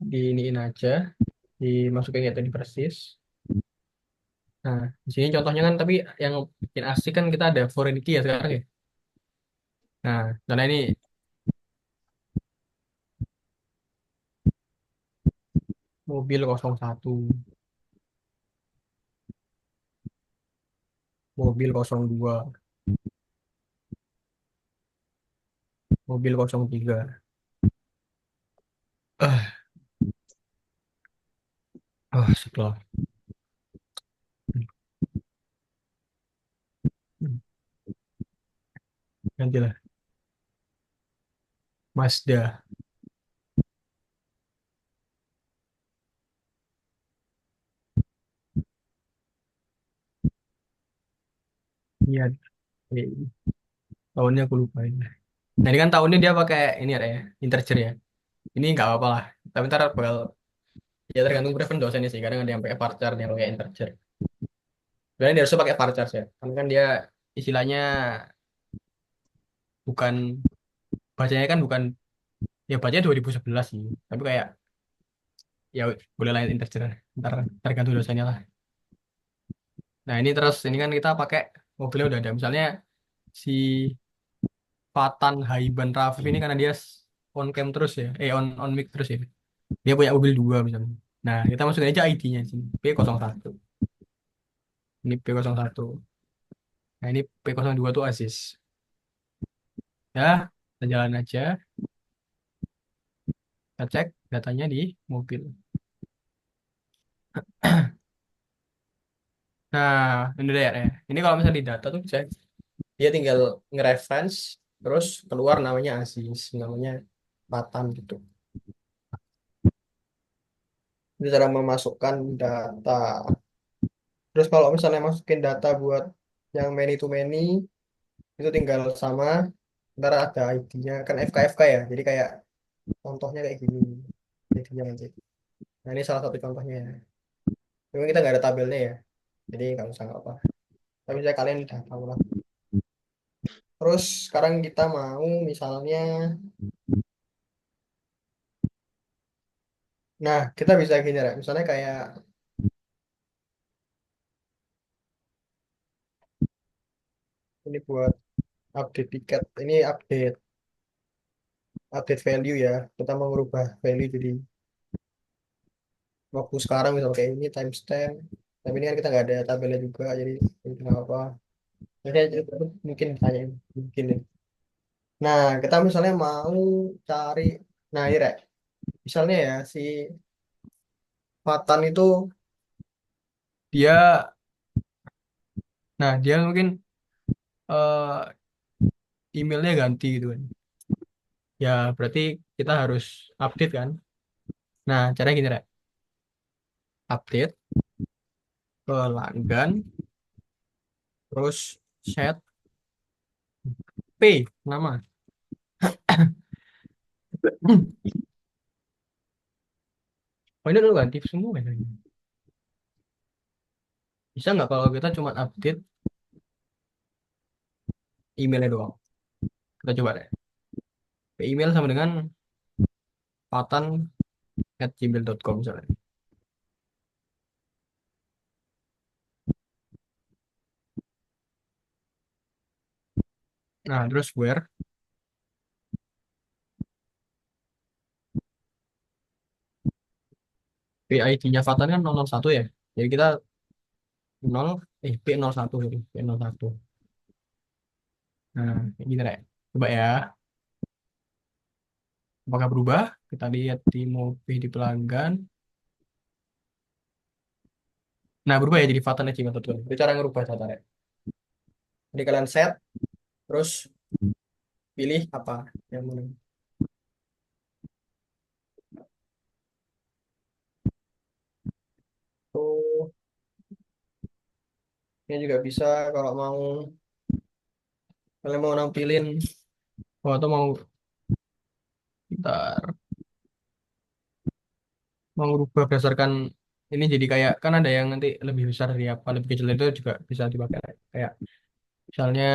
diiniin aja, dimasukin ya tadi persis. Nah, di sini contohnya kan tapi yang bikin asik kan kita ada foreign key ya sekarang ya. Nah, karena ini mobil 01, mobil 02, mobil 03. Ah, setelah gantilah Mazda. Iya, eh, tahunnya aku lupa ini. Nah, ini kan tahunnya dia pakai ini ya, integer ya. Ini nggak apa-apa lah. Tapi ntar bakal ya tergantung preference dosennya sih. Kadang ada yang pakai varchar, ada yang pakai integer. Sebenarnya dia harusnya pakai varchar ya. Karena kan dia istilahnya bukan bacanya kan bukan ya bacanya 2011 sih. Tapi kayak ya boleh lain integer. Ntar tergantung dosennya lah. Nah, ini terus ini kan kita pakai mobilnya udah ada. Misalnya si Fatan Haiban Rafif ini karena dia on cam terus ya. On mic terus ya. Dia punya mobil dua misalnya. Nah, kita masukin aja ID-nya di sini. P01. Ini P01. Nah, ini P02 tuh Aziz. Ya, kita jalan aja. Kita cek datanya di mobil. Nah, ini deh ya. Ini kalau misalnya di data tuh cek. Dia tinggal nge-reference. Terus keluar namanya Aziz. Namanya Patan gitu. Ini cara memasukkan data. Terus kalau misalnya masukin data buat yang many to many, itu tinggal sama. Ntar ada ID-nya. Kan FKFK ya. Jadi kayak contohnya kayak gini. Jadinya nanti. Nah, ini salah satu contohnya ya. Memang kita nggak ada tabelnya ya, jadi nggak usah nggak apa. Tapi saya kalian udah tahu lah. Terus sekarang kita mau misalnya, nah kita bisa gini ya, misalnya kayak ini buat update tiket, ini update update value ya. Kita mau merubah value jadi waktu sekarang misalnya kayak ini timestamp. Tapi ini kan kita nggak ada tabelnya juga, jadi nggak apa. Jadi mungkin tanyain mungkin ya. Nah kita misalnya mau cari, nah ini Rek, misalnya ya si Fatan itu dia, nah dia mungkin eh, emailnya ganti gitu kan. Ya berarti kita harus update kan. Nah caranya gini Rek, update ke langgan, terus set P nama. Oh ini udah ganti semua ya. Bisa nggak kalau kita cuma update emailnya doang? Kita coba deh. Email sama dengan patan@gmail.com misalnya. Nah terus where PID-nya Fatan kan 001 ya. Jadi kita 0 P01 jadi P01. Nah kayak gini deh. Coba ya. Apakah berubah? Kita lihat di Mobi di pelanggan. Nah berubah ya jadi fatan@gmail.com. Itu cara ngerubah data. Jadi kalian set, terus pilih apa yang mau. Oh, ini juga bisa kalau mau kalian mau nampilin, oh, atau mau ntar mau rubah berdasarkan ini jadi kayak kan ada yang nanti lebih besar dari apa lebih kecil itu juga bisa dipakai kayak misalnya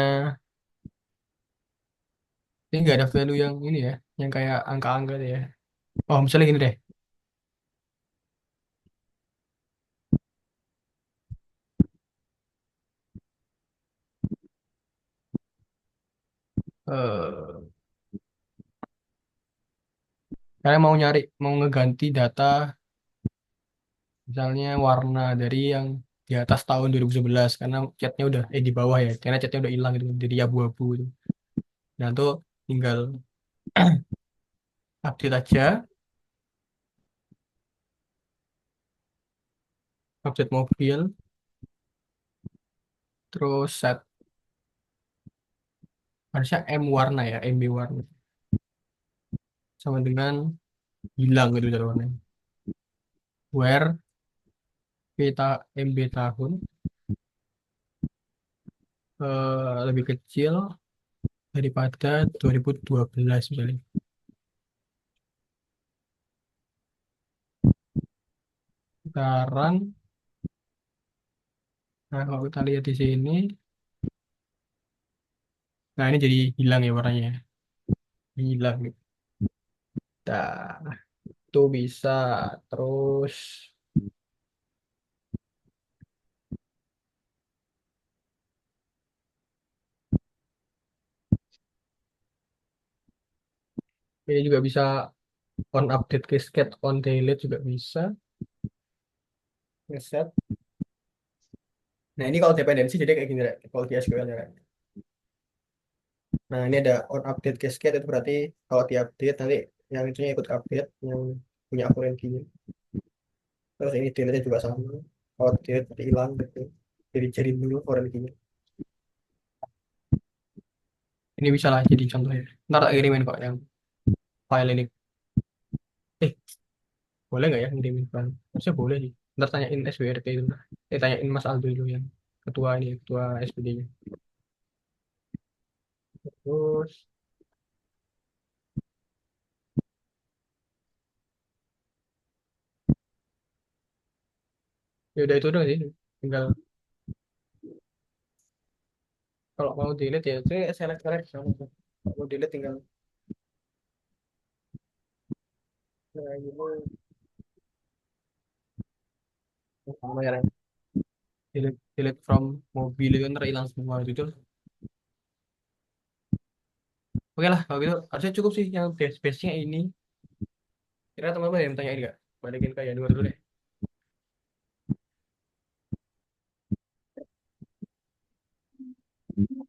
ini nggak ada value yang ini ya yang kayak angka-angka tuh ya. Oh misalnya gini deh. eh Kalian mau nyari mau ngeganti data misalnya warna dari yang di atas tahun 2011 karena catnya udah di bawah ya karena catnya udah hilang gitu jadi abu-abu gitu. Nah tuh tinggal update aja, update mobil, terus set harusnya M warna ya, MB warna sama dengan hilang gitu dari warnanya. Where kita MB tahun lebih kecil daripada 2012 misalnya. Sekarang, nah kalau kita lihat di sini, nah ini jadi hilang ya warnanya, hilang gitu. Nah, itu bisa terus ini juga bisa on update cascade, on delete juga bisa. Ngeset. Nah ini kalau dependensi jadi kayak gini Rek. Kalau di SQL ya Rek. Nah ini ada on update cascade itu berarti kalau diupdate nanti yang itunya ikut update yang punya akun ranking. Terus ini delete juga sama. Kalau delete berarti hilang gitu. Jadi dulu akun rankingnya. Ini bisa lah jadi contoh ya. Ntar tak kirimin kok yang file ini. Eh boleh nggak ya ngirimin file? Harusnya boleh sih. Ntar tanyain SWRT itu. Tanyain Mas Aldo dulu yang ketua ini, ketua SPD-nya. Terus Ya udah itu doang sih. Tinggal kalau mau delete ya saya select sama. Kalau mau delete tinggal nah, gitu. Sama ya delete from mobil itu ntar hilang semua itu. Oke lah kalau gitu harusnya cukup sih yang base-nya ini. Kira teman-teman yang tanya ini nggak? Balikin kayak dua dulu deh.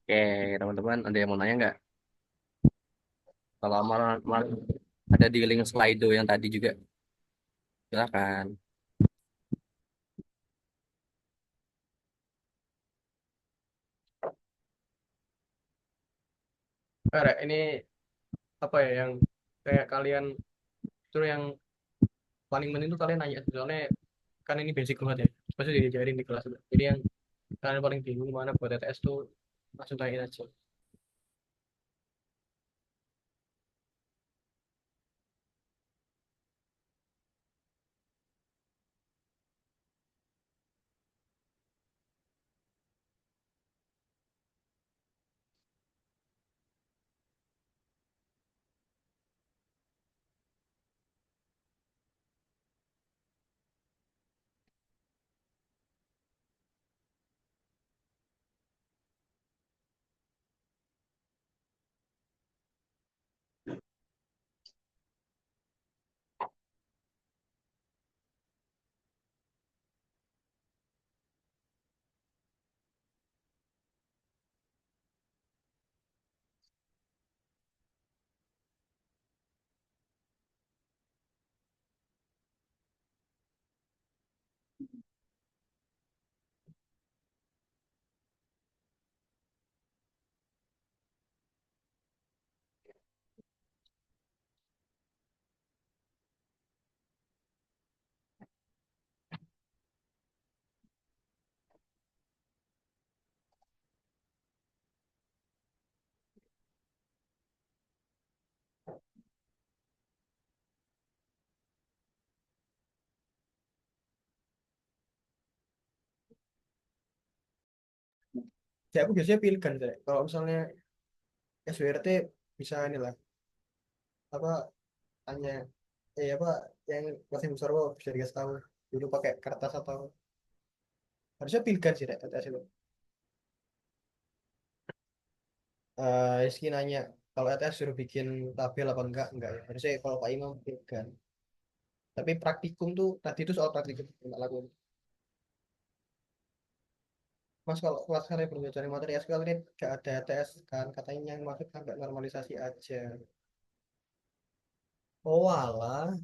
Oke, teman-teman, ada yang mau nanya nggak? Kalau ada di link Slido yang tadi juga, silakan. Ini apa ya yang kayak kalian itu yang paling penting tuh kalian nanya soalnya kan ini basic banget ya pasti diajarin di kelas juga. Jadi yang kalian paling bingung mana buat TTS tuh langsung tanyain aja. Saya aku biasanya pilih kan saya kalau misalnya SWRT bisa inilah apa tanya apa yang masih besar kok bisa dikasih tahu dulu pakai kertas atau harusnya pilih kan sih Rek, TTS itu. Rizky nanya kalau ETS suruh bikin tabel apa enggak ya harusnya kalau Pak Imam pilih kan. Tapi praktikum tuh tadi itu soal praktikum enggak lakuin. Mas kalau kelas kalian belum cari materi SQL ini gak ada tes kan katanya yang masuk sampai normalisasi aja. Oh alah.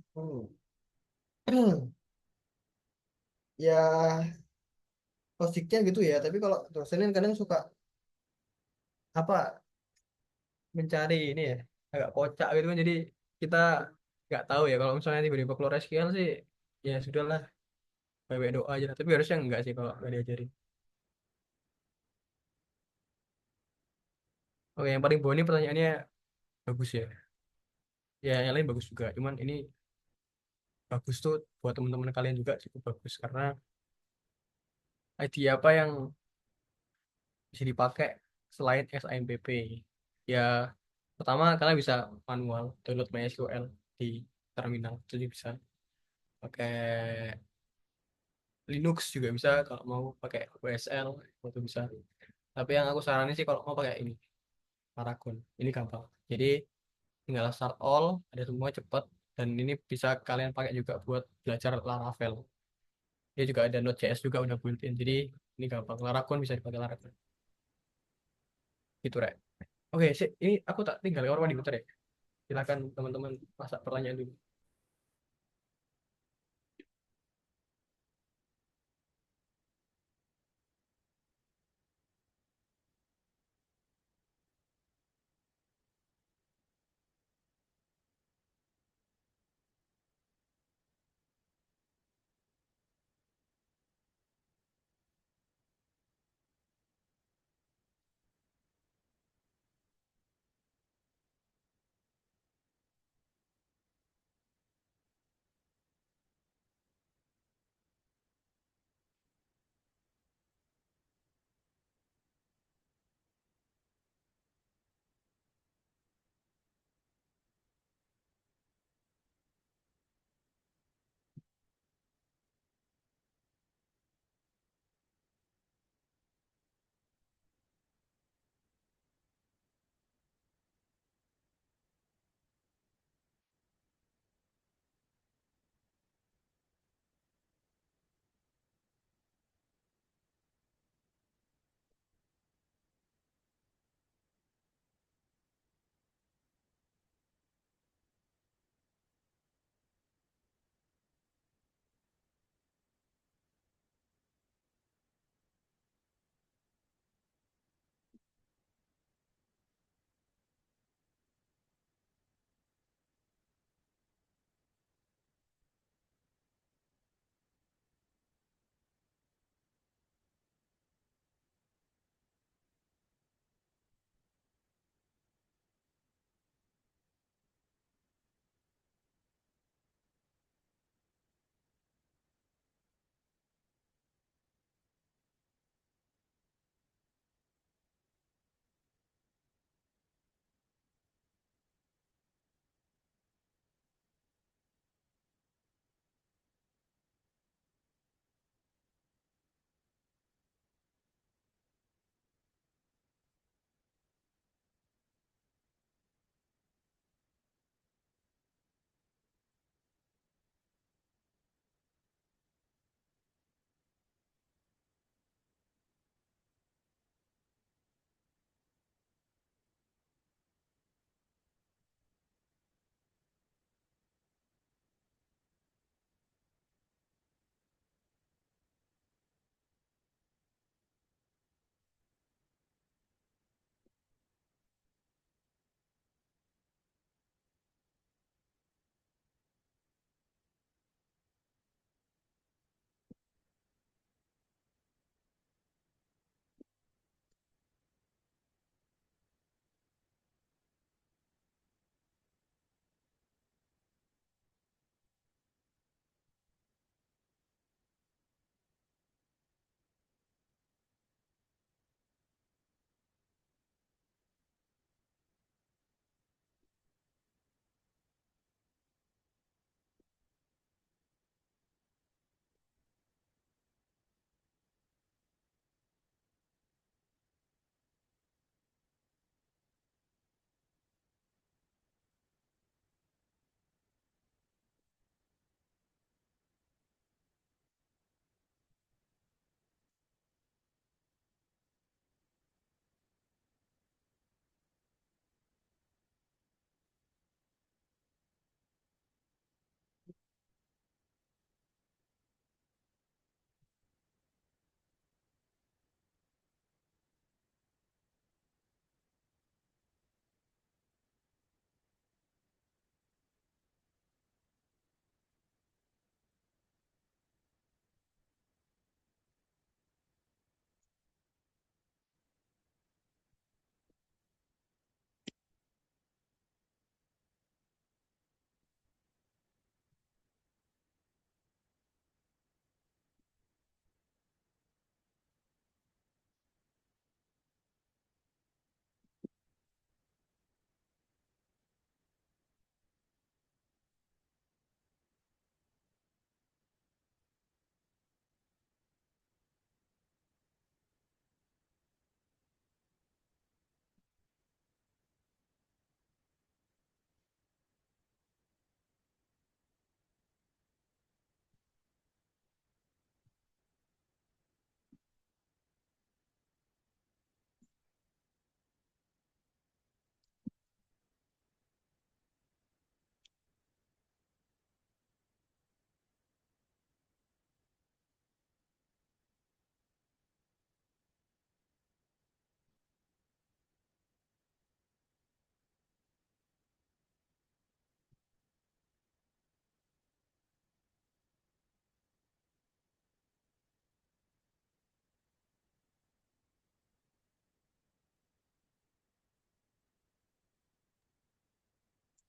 Ya logiknya gitu ya tapi kalau dosen kan kadang suka apa mencari ini ya agak kocak gitu kan jadi kita nggak tahu ya kalau misalnya tiba-tiba keluar SQL sih ya sudahlah baik doa aja tapi harusnya enggak sih kalau nggak diajarin. Oke yang paling bawah ini pertanyaannya bagus ya ya yang lain bagus juga cuman ini bagus tuh buat teman-teman kalian juga cukup bagus karena ID apa yang bisa dipakai selain SIMPP. Ya, pertama kalian bisa manual download MySQL di terminal. Jadi bisa pakai Linux juga bisa kalau mau pakai WSL itu bisa. Tapi yang aku saranin sih kalau mau pakai ini Paragon. Ini gampang. Jadi tinggal start all, ada semua cepat dan ini bisa kalian pakai juga buat belajar Laravel. Dia juga ada Node.js juga udah built-in. Jadi ini gampang. Laragon bisa dipakai Laragon. Gitu, Rek. Oke, sih, ini aku tak tinggal kamar mandi bentar ya. Silakan teman-teman masa pertanyaan dulu.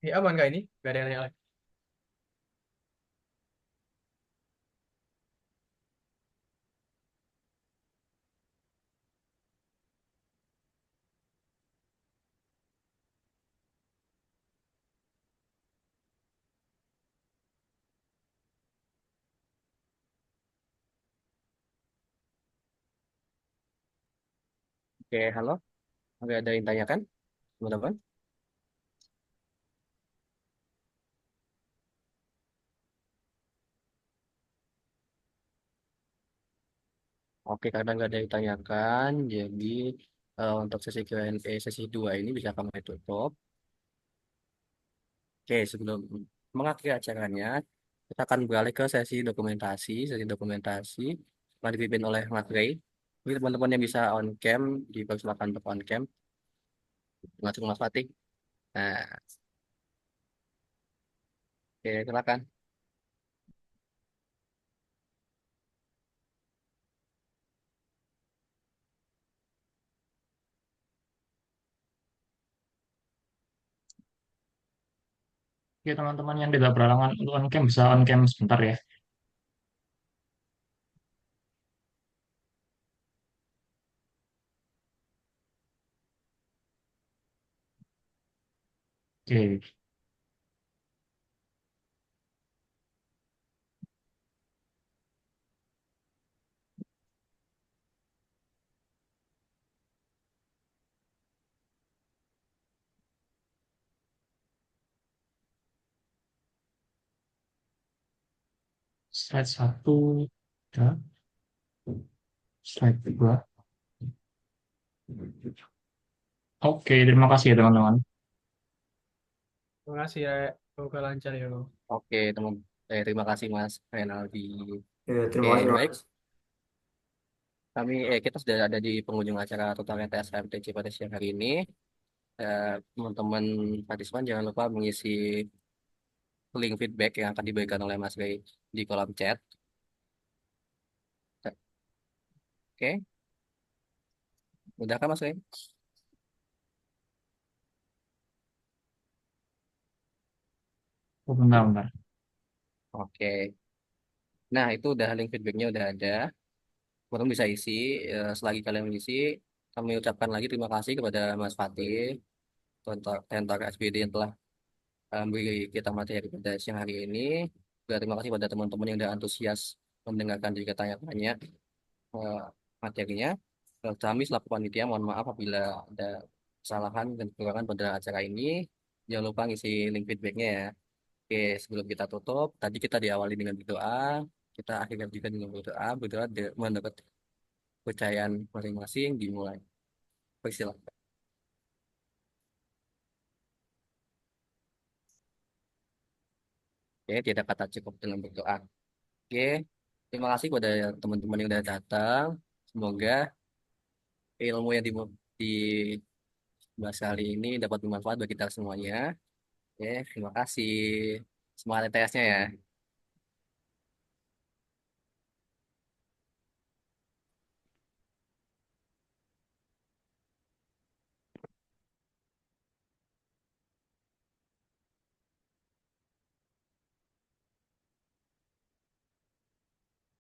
Ini aman nggak ini? Nggak ada yang nanya lagi. Oke, halo. Ada yang tanyakan, teman-teman? Oke, karena nggak ada yang ditanyakan, jadi untuk sesi Q&A sesi 2 ini bisa kami tutup. Oke, sebelum mengakhiri acaranya, kita akan beralih ke sesi dokumentasi. Sesi dokumentasi yang dipimpin oleh Mas Ray. Ini teman-teman yang bisa on cam, dipersilakan untuk on cam. Langsung Mas Fatih. Nah, oke, silakan. Oke, teman-teman yang tidak berhalangan untuk on cam bisa on cam sebentar ya. Oke, slide satu, ya. Slide dua. Oke, terima kasih ya teman-teman. Terima kasih ya. Semoga lancar ya. Oke, teman. Terima kasih Mas Renaldi. Ya, Oke, terima kasih baik. Mas. Kita sudah ada di penghujung acara Total TS MTC pada siang hari ini. Teman-teman partisipasi jangan lupa mengisi link feedback yang akan diberikan oleh Mas Ray di kolom chat. Oke, udah kan Mas Ray? Oh, bentar, bentar. Oke. Nah, itu udah link feedbacknya udah ada. Teman-teman bisa isi. Selagi kalian mengisi, kami ucapkan lagi terima kasih kepada Mas Fatih, Tentor SPD yang telah beri kita materi pada siang hari ini. Juga terima kasih pada teman-teman yang sudah antusias mendengarkan juga tanya-tanya eh, materinya. Kami selaku panitia mohon maaf apabila ada kesalahan dan kekurangan pada acara ini. Jangan lupa ngisi link feedbacknya ya. Oke, sebelum kita tutup, tadi kita diawali dengan berdoa. Kita akhirnya juga dengan berdoa. Berdoa menurut kepercayaan masing-masing dimulai. Persilakan. Oke, tidak kata cukup dengan berdoa. Oke, terima kasih kepada teman-teman yang sudah datang. Semoga ilmu yang dibahas kali ini dapat bermanfaat bagi kita semuanya. Oke, terima kasih. Semangat TS-nya ya.